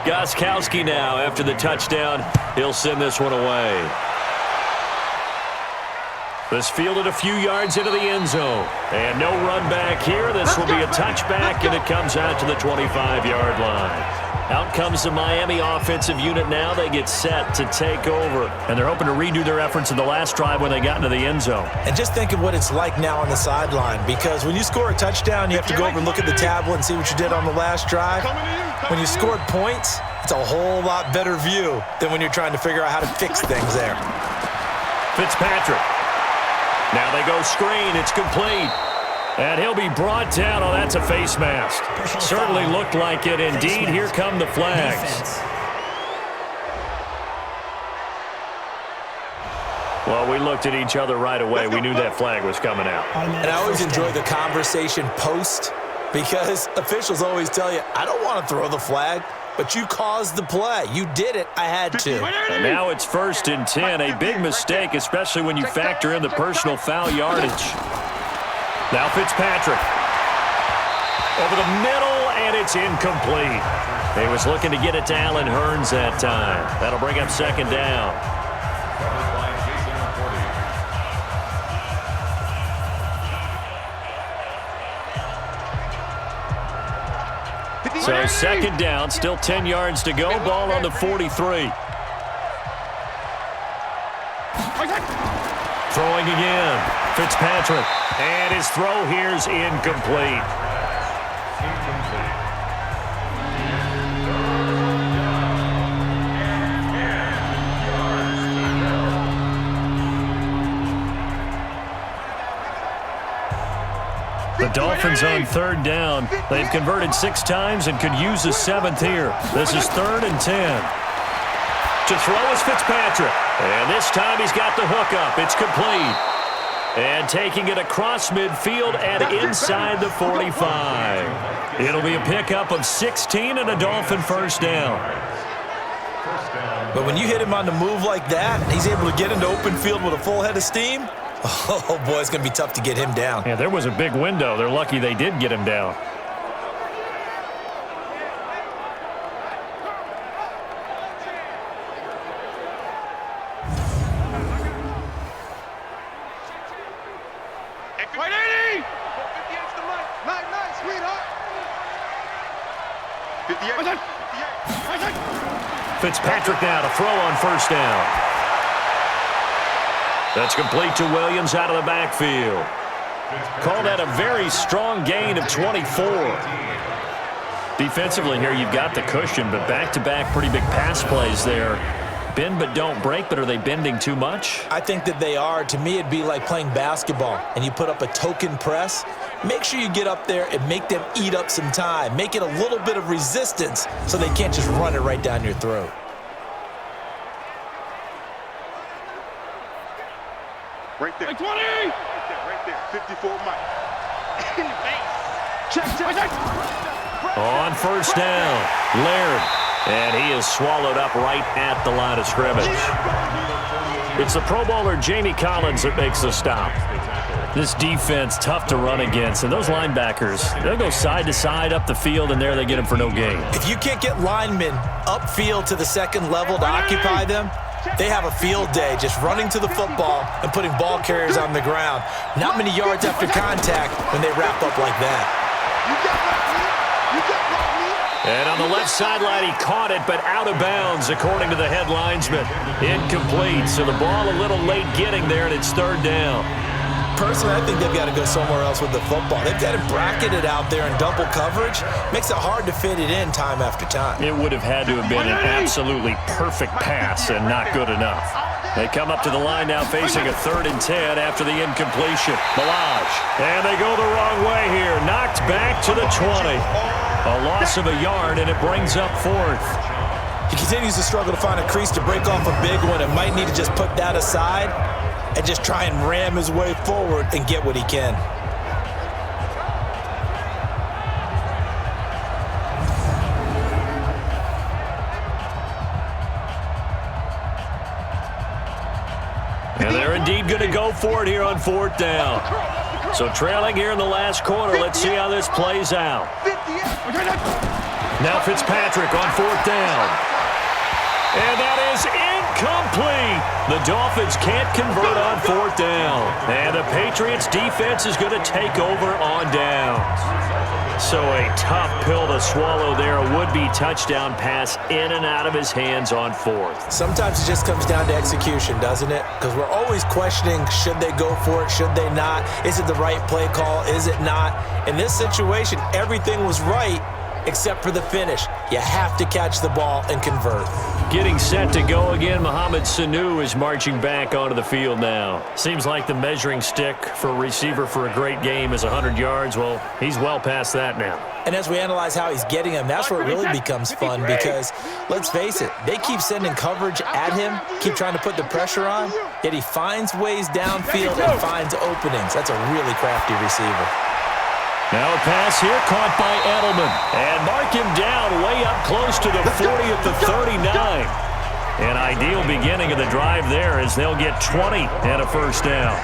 Gostkowski now after the touchdown. He'll send this one away. This fielded a few yards into the end zone. And no run back here. This will be a touchback, and it comes out to the 25-yard line. Out comes the Miami offensive unit now. They get set to take over. And they're hoping to redo their efforts in the last drive when they got into the end zone. And just think of what it's like now on the sideline, because when you score a touchdown, you have to go over and look at the tablet and see what you did on the last drive. When you scored points, it's a whole lot better view than when you're trying to figure out how to fix things there. Fitzpatrick. Now they go screen. It's complete. And he'll be brought down. Oh, that's a face mask. Certainly looked like it. Indeed, here come the flags. Well, we looked at each other right away. We knew that flag was coming out. And I always enjoy the conversation post, because officials always tell you, I don't want to throw the flag, but you caused the play. You did it. I had to. And now it's 1st and 10. A big mistake, especially when you factor in the personal foul yardage. Now Fitzpatrick. Over the middle, and it's incomplete. He was looking to get it to Allen Hurns that time. That'll bring up 2nd down. So 2nd down, still 10 yards to go. Ball on the 43. Throwing again. Fitzpatrick. And his throw here's incomplete. The Dolphins on 3rd down. They've converted 6 times and could use a 7th here. This is 3rd and 10. To throw is Fitzpatrick. And this time he's got the hook up. It's complete. And taking it across midfield and inside the 45. It'll be a pickup of 16 and a Dolphin first down. But when you hit him on the move like that, he's able to get into open field with a full head of steam, oh boy, it's going to be tough to get him down. Yeah, there was a big window. They're lucky they did get him down. Fitzpatrick now to throw on first down. That's complete to Williams out of the backfield. Call that a very strong gain of 24. Defensively here, you've got the cushion, but back-to-back pretty big pass plays there. Bend but don't break, but are they bending too much? I think that they are. To me, it'd be like playing basketball, and you put up a token press. Make sure you get up there and make them eat up some time. Make it a little bit of resistance so they can't just run it right down your throat. Right there. 20! Right there. 54 Mike. Check. On first down, Laird. And he is swallowed up right at the line of scrimmage. It's the Pro Bowler Jamie Collins that makes the stop. This defense tough to run against, and those linebackers, they'll go side to side up the field, and there they get them for no gain. If you can't get linemen upfield to the second level to occupy them, they have a field day just running to the football and putting ball carriers on the ground. Not many yards after contact when they wrap up like that. And on the left sideline, he caught it, but out of bounds, according to the head linesman. Incomplete, so the ball a little late getting there, and it's third down. Personally, I think they've got to go somewhere else with the football. They've got it bracketed out there in double coverage. Makes it hard to fit it in time after time. It would have had to have been an absolutely perfect pass and not good enough. They come up to the line now facing a 3rd and 10 after the incompletion. Milage. And they go the wrong way here. Knocked back to the 20. A loss of a yard, and it brings up 4th. He continues to struggle to find a crease to break off a big one and might need to just put that aside and just try and ram his way forward and get what he can. And they're indeed going to go for it here on 4th down. So trailing here in the last quarter. Let's see how this plays out. Now Fitzpatrick on 4th down. And that is incomplete. The Dolphins can't convert on 4th down. And the Patriots defense is going to take over on downs. So a tough pill to swallow there. A would-be touchdown pass in and out of his hands on 4th. Sometimes it just comes down to execution, doesn't it? Because we're always questioning, should they go for it, should they not? Is it the right play call, is it not? In this situation, everything was right except for the finish. You have to catch the ball and convert. Getting set to go again, Mohamed Sanu is marching back onto the field now. Seems like the measuring stick for a receiver for a great game is 100 yards. Well, he's well past that now. And as we analyze how he's getting them, that's where it really becomes fun because, let's face it, they keep sending coverage at him, keep trying to put the pressure on, yet he finds ways downfield and finds openings. That's a really crafty receiver. Now a pass here caught by Edelman. And mark him down way up close to the 40 at the 39. An ideal beginning of the drive there as they'll get 20 and a first down.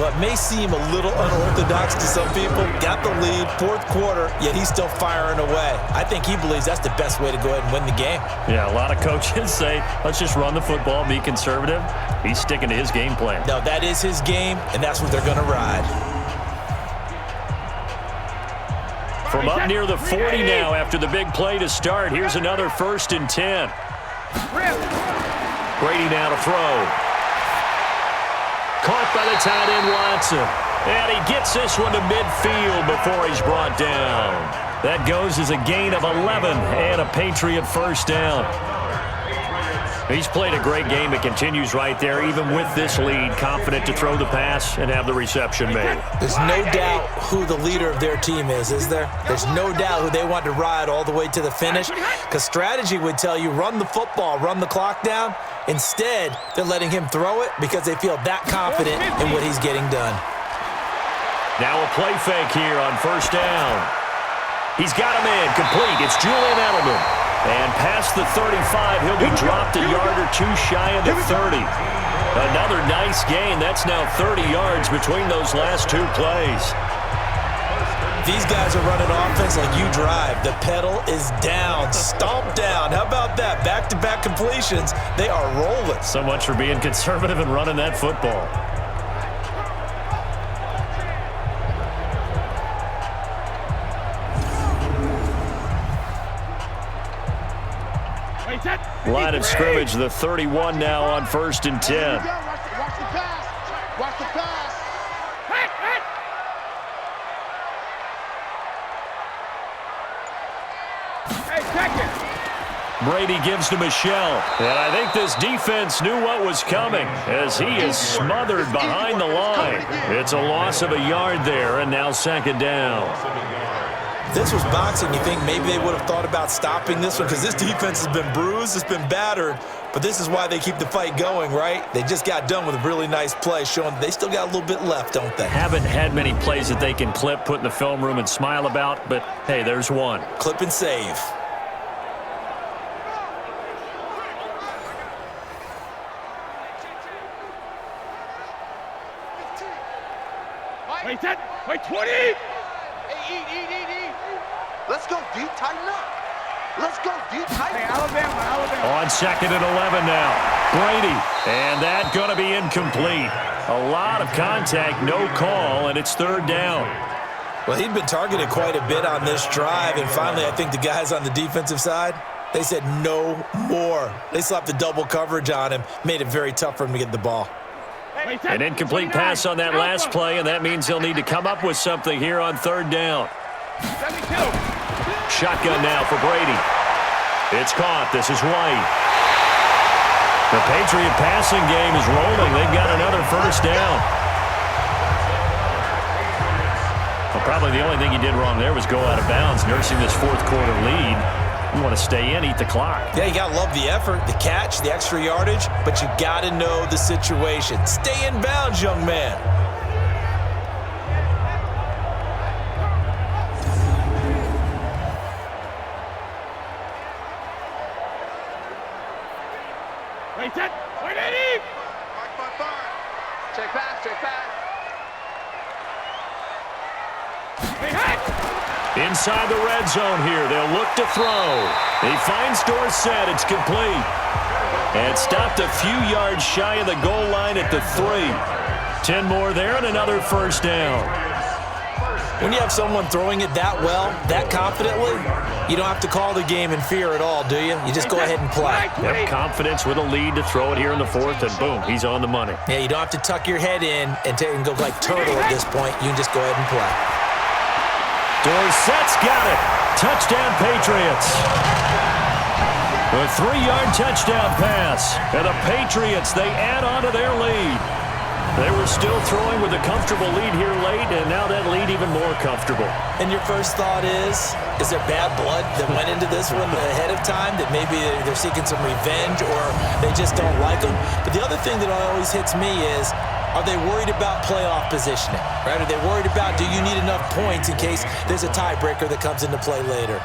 Well, it may seem a little unorthodox to some people. Got the lead, 4th quarter, yet he's still firing away. I think he believes that's the best way to go ahead and win the game. Yeah, a lot of coaches say, let's just run the football, be conservative. He's sticking to his game plan. No, that is his game, and that's what they're going to ride. From up near the 40 now after the big play to start. Here's another 1st and 10. Brady now to throw. Caught by the tight end Watson. And he gets this one to midfield before he's brought down. That goes as a gain of 11 and a Patriot first down. He's played a great game. It continues right there, even with this lead, confident to throw the pass and have the reception made. There's no doubt who the leader of their team is there? There's no doubt who they want to ride all the way to the finish, because strategy would tell you run the football, run the clock down. Instead, they're letting him throw it because they feel that confident in what he's getting done. Now a play fake here on first down. He's got him in, complete. It's Julian Edelman. And past the 35, he'll be dropped a yard or two shy of the 30. Another nice gain. That's now 30 yards between those last two plays. These guys are running offense like you drive. The pedal is down, stomp down. How about that? Back-to-back completions. They are rolling. So much for being conservative and running that football. Line of scrimmage, the 31 now on 1st and 10. Watch the pass. Watch the pass. Hey, check it. Brady gives to Michelle. And I think this defense knew what was coming as he is smothered behind the line. It's a loss of a yard there, and now 2nd down. This was boxing. You think maybe they would have thought about stopping this one because this defense has been bruised, it's been battered, but this is why they keep the fight going, right? They just got done with a really nice play, showing they still got a little bit left, don't they? Haven't had many plays that they can clip, put in the film room, and smile about, but hey, there's one. Clip and save. Wait, 10. Wait, 20. Hey, Eat. Let's go deep, tighten up. Let's go deep, tighten up. Hey, Alabama. On 2nd and 11 now. Brady, and that going to be incomplete. A lot of contact, no call, and it's 3rd down. Well, he'd been targeted quite a bit on this drive, and finally I think the guys on the defensive side, they said no more. They slapped the double coverage on him, made it very tough for him to get the ball. An incomplete pass on that last play, and that means he'll need to come up with something here on 3rd down. 72. Shotgun now for Brady. It's caught. This is White. The Patriot passing game is rolling. They've got another 1st down. Well, probably the only thing he did wrong there was go out of bounds, nursing this 4th quarter lead. You want to stay in, eat the clock. Yeah, you got to love the effort, the catch, the extra yardage, but you got to know the situation. Stay in bounds, young man. Wait, 10. Wait, 80. Check pass. Hey, head. Inside the red zone here. They'll look to throw. He finds Dorsett. It's complete. And stopped a few yards shy of the goal line at the 3. 10 more there and another 1st down. When you have someone throwing it that well, that confidently, you don't have to call the game in fear at all, do you? You just go ahead and play. Have confidence with a lead to throw it here in the 4th, and boom, he's on the money. Yeah, you don't have to tuck your head in and go like turtle at this point. You can just go ahead and play. Dorsett's got it. Touchdown, Patriots. A 3-yard touchdown pass. And the Patriots, they add on to their lead. They were still throwing with a comfortable lead here late, and now that lead even more comfortable. And your first thought is there bad blood that went into this one ahead of time, that maybe they're seeking some revenge or they just don't like them? But the other thing that always hits me is, are they worried about playoff positioning, right? Are they worried about, do you need enough points in case there's a tiebreaker that comes into play later?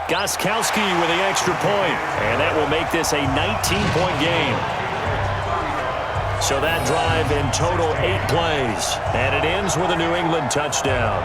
Gostkowski with the extra point, and that will make this a 19-point game. So that drive in total 8 plays, and it ends with a New England touchdown.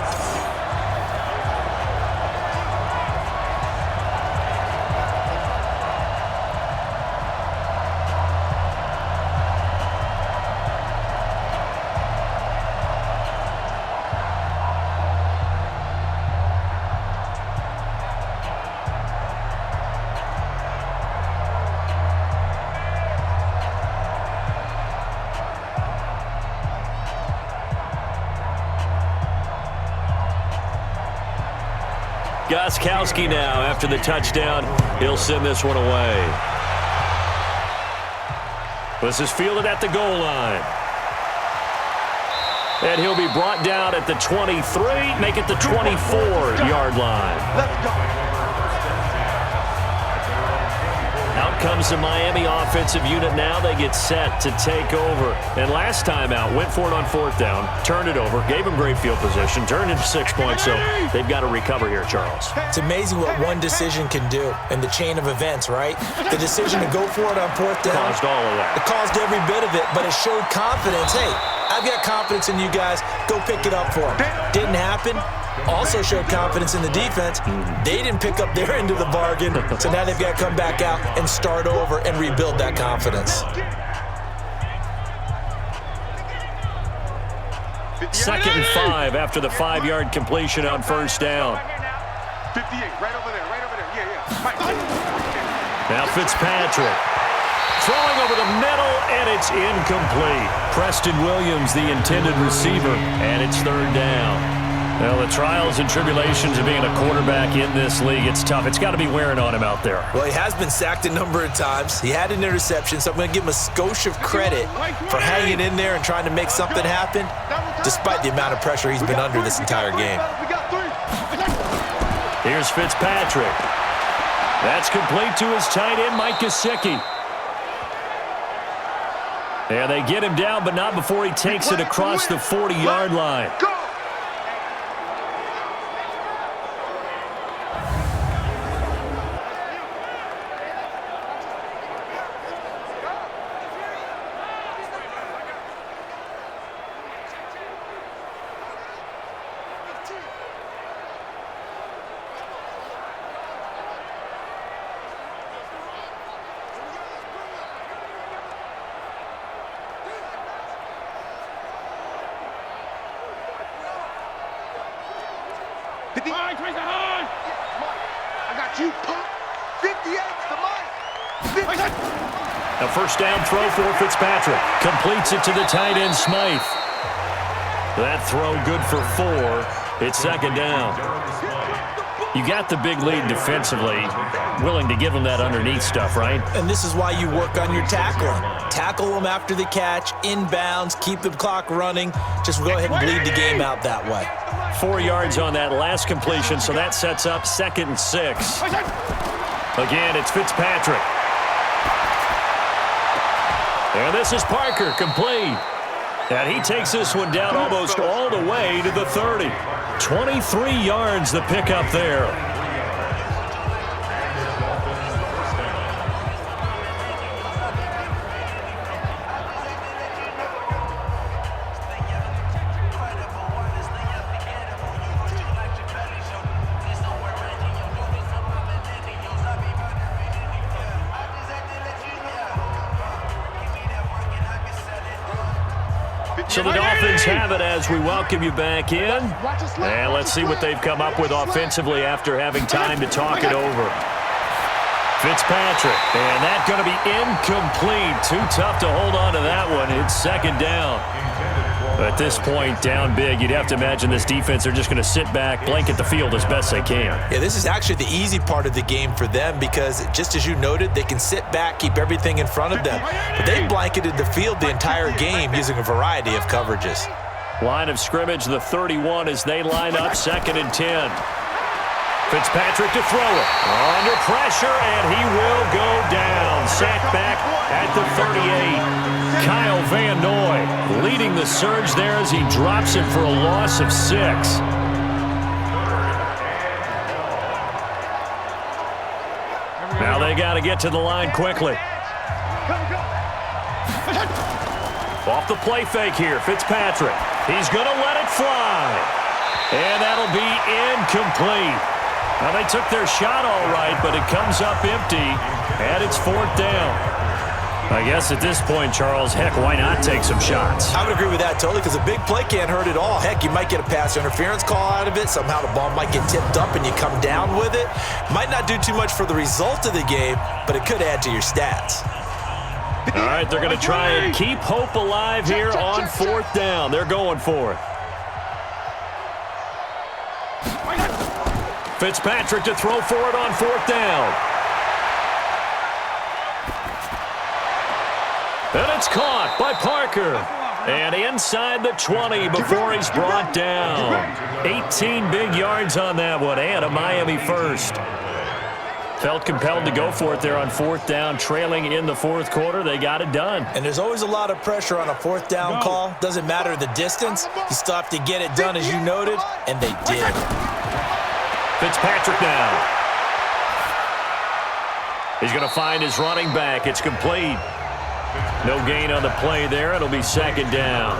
Gostkowski now, after the touchdown, he'll send this one away. This is fielded at the goal line. And he'll be brought down at the 23, make it the 24-yard line. Let's go. out comes the Miami offensive unit. Now they get set to take over. And last time out, went for it on 4th down, turned it over, gave them great field position, turned into 6 points, so they've got to recover here, Charles. It's amazing what one decision can do in the chain of events, right? The decision to go for it on 4th down. Caused all of that. It caused every bit of it, but it showed confidence. Hey, I've got confidence in you guys. Go pick it up for them. Didn't happen. Also showed confidence in the defense. They didn't pick up their end of the bargain, so now they've got to come back out and start over and rebuild that confidence. 2nd and 5 after the 5-yard completion on 1st down. 58, right over there, yeah. Now Fitzpatrick. Throwing over the middle, and it's incomplete. Preston Williams, the intended receiver, and it's 3rd down. Well, the trials and tribulations of being a quarterback in this league, it's tough. It's got to be wearing on him out there. Well, he has been sacked a number of times. He had an interception, so I'm going to give him a skosh of credit for hanging in there and trying to make something happen, despite the amount of pressure he's been under this entire game. Here's Fitzpatrick. That's complete to his tight end, Mike Gesicki. And they get him down, but not before he takes it across the 40-yard line. A 1st down throw for Fitzpatrick. Completes it to the tight end, Smythe. That throw good for 4. It's 2nd down. You got the big lead defensively. Willing to give them that underneath stuff, right? And this is why you work on your tackling. Tackle them after the catch, inbounds, keep the clock running. Just go ahead and bleed the game out that way. 4 yards on that last completion, so that sets up 2nd and 6. Again, it's Fitzpatrick. And this is Parker, complete. And he takes this one down almost all the way to the 30. 23 yards the pickup there. So the Dolphins have it as we welcome you back in. And let's see what they've come up with offensively after having time to talk it over. Fitzpatrick, and that's going to be incomplete. Too tough to hold on to that one. It's 2nd down. At this point, down big, you'd have to imagine this defense are just going to sit back, blanket the field as best they can. Yeah, this is actually the easy part of the game for them because, just as you noted, they can sit back, keep everything in front of them. But they blanketed the field the entire game using a variety of coverages. Line of scrimmage, the 31 as they line up, 2nd and 10. Fitzpatrick to throw it. Under pressure, and he will go down. Sacked back at the 38. Kyle Van Noy leading the surge there as he drops him for a loss of 6. Now they got to get to the line quickly. Off the play fake here, Fitzpatrick. He's going to let it fly. And that'll be incomplete. Now, they took their shot all right, but it comes up empty, and it's 4th down. I guess at this point, Charles, heck, why not take some shots? I would agree with that totally because a big play can't hurt at all. Heck, you might get a pass interference call out of it. Somehow the ball might get tipped up and you come down with it. Might not do too much for the result of the game, but it could add to your stats. All right, they're going to try and keep hope alive here on 4th down. They're going for it. Fitzpatrick to throw for it on 4th down. And it's caught by Parker. And inside the 20 before he's brought down. 18 big yards on that one and a Miami first. Felt compelled to go for it there on 4th down, trailing in the 4th quarter. They got it done. And there's always a lot of pressure on a 4th down call. Doesn't matter the distance. You still have to get it done, as you noted, and they did. Fitzpatrick now. He's going to find his running back. It's complete. No gain on the play there. It'll be 2nd down.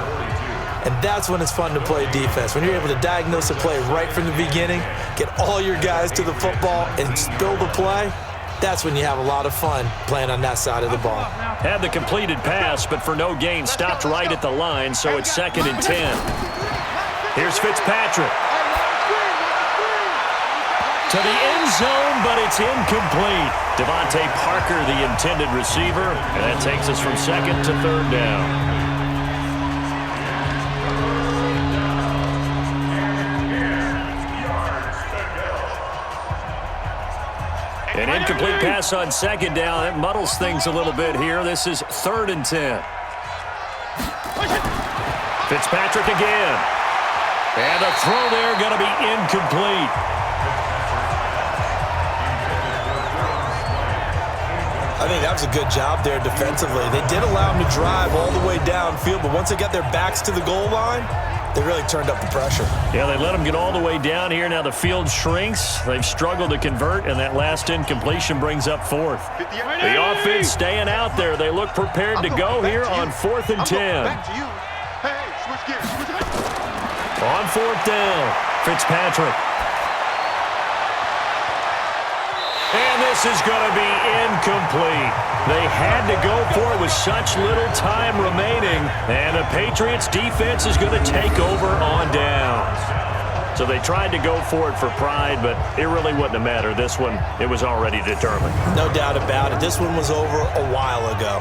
And that's when it's fun to play defense. When you're able to diagnose a play right from the beginning, get all your guys to the football, and spill the play, that's when you have a lot of fun playing on that side of the ball. Had the completed pass, but for no gain, stopped right at the line, so it's 2nd and 10. Here's Fitzpatrick. To the end zone, but it's incomplete. Devontae Parker, the intended receiver, and that takes us from 2nd to 3rd down. An incomplete pass on 2nd down. That muddles things a little bit here. This is 3rd and 10. Fitzpatrick again. And the throw there going to be incomplete. I think that was a good job there defensively. They did allow them to drive all the way downfield, but once they got their backs to the goal line, they really turned up the pressure. Yeah, they let them get all the way down here. Now the field shrinks. They've struggled to convert, and that last incompletion brings up 4th. The offense staying out there. They look prepared to go here on 4th and 10. On 4th down, Fitzpatrick. And this is going to be incomplete. They had to go for it with such little time remaining. And the Patriots defense is going to take over on downs. So they tried to go for it for pride, but it really wouldn't have mattered. This one, it was already determined. No doubt about it. This one was over a while ago.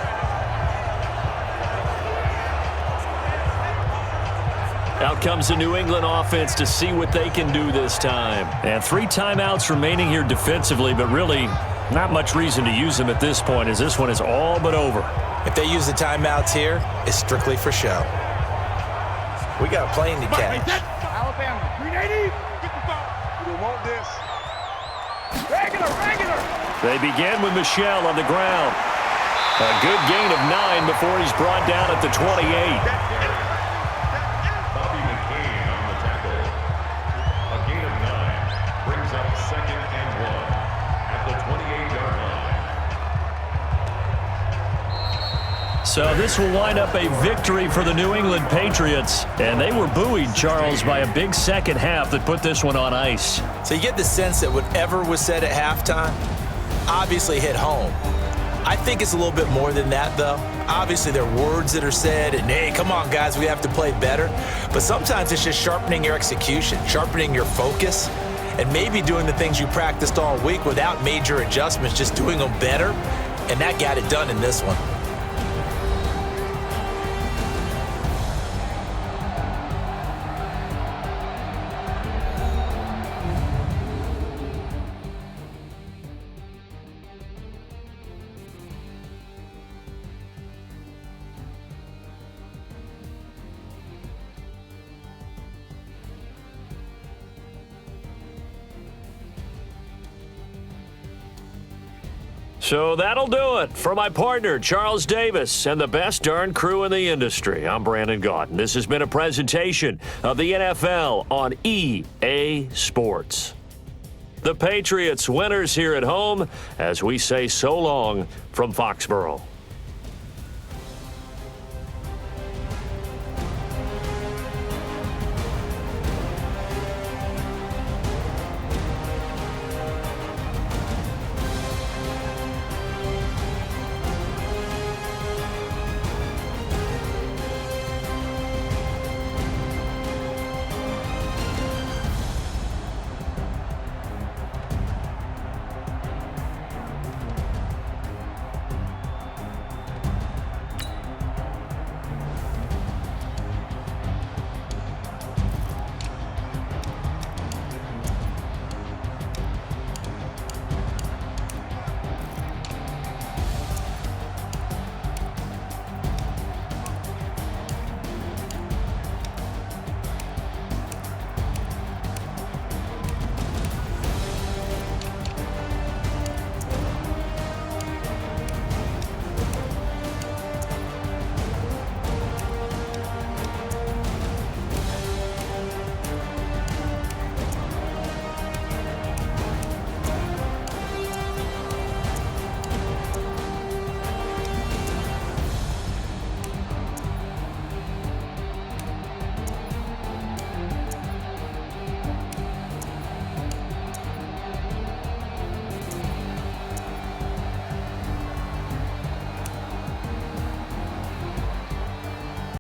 Out comes the New England offense to see what they can do this time. And 3 timeouts remaining here defensively, but really not much reason to use them at this point, as this one is all but over. If they use the timeouts here, it's strictly for show. We got a plane to catch. Alabama, 380. Get the ball. You don't want this. Regular. They begin with Michel on the ground. A good gain of 9 before he's brought down at the 28. So this will wind up a victory for the New England Patriots. And they were buoyed, Charles, by a big second half that put this one on ice. So you get the sense that whatever was said at halftime obviously hit home. I think it's a little bit more than that, though. Obviously, there are words that are said, and hey, come on, guys, we have to play better. But sometimes it's just sharpening your execution, sharpening your focus, and maybe doing the things you practiced all week without major adjustments, just doing them better. And that got it done in this one. So that'll do it for my partner, Charles Davis, and the best darn crew in the industry. I'm Brandon Gaudin. This has been a presentation of the NFL on EA Sports. The Patriots winners here at home as we say so long from Foxborough.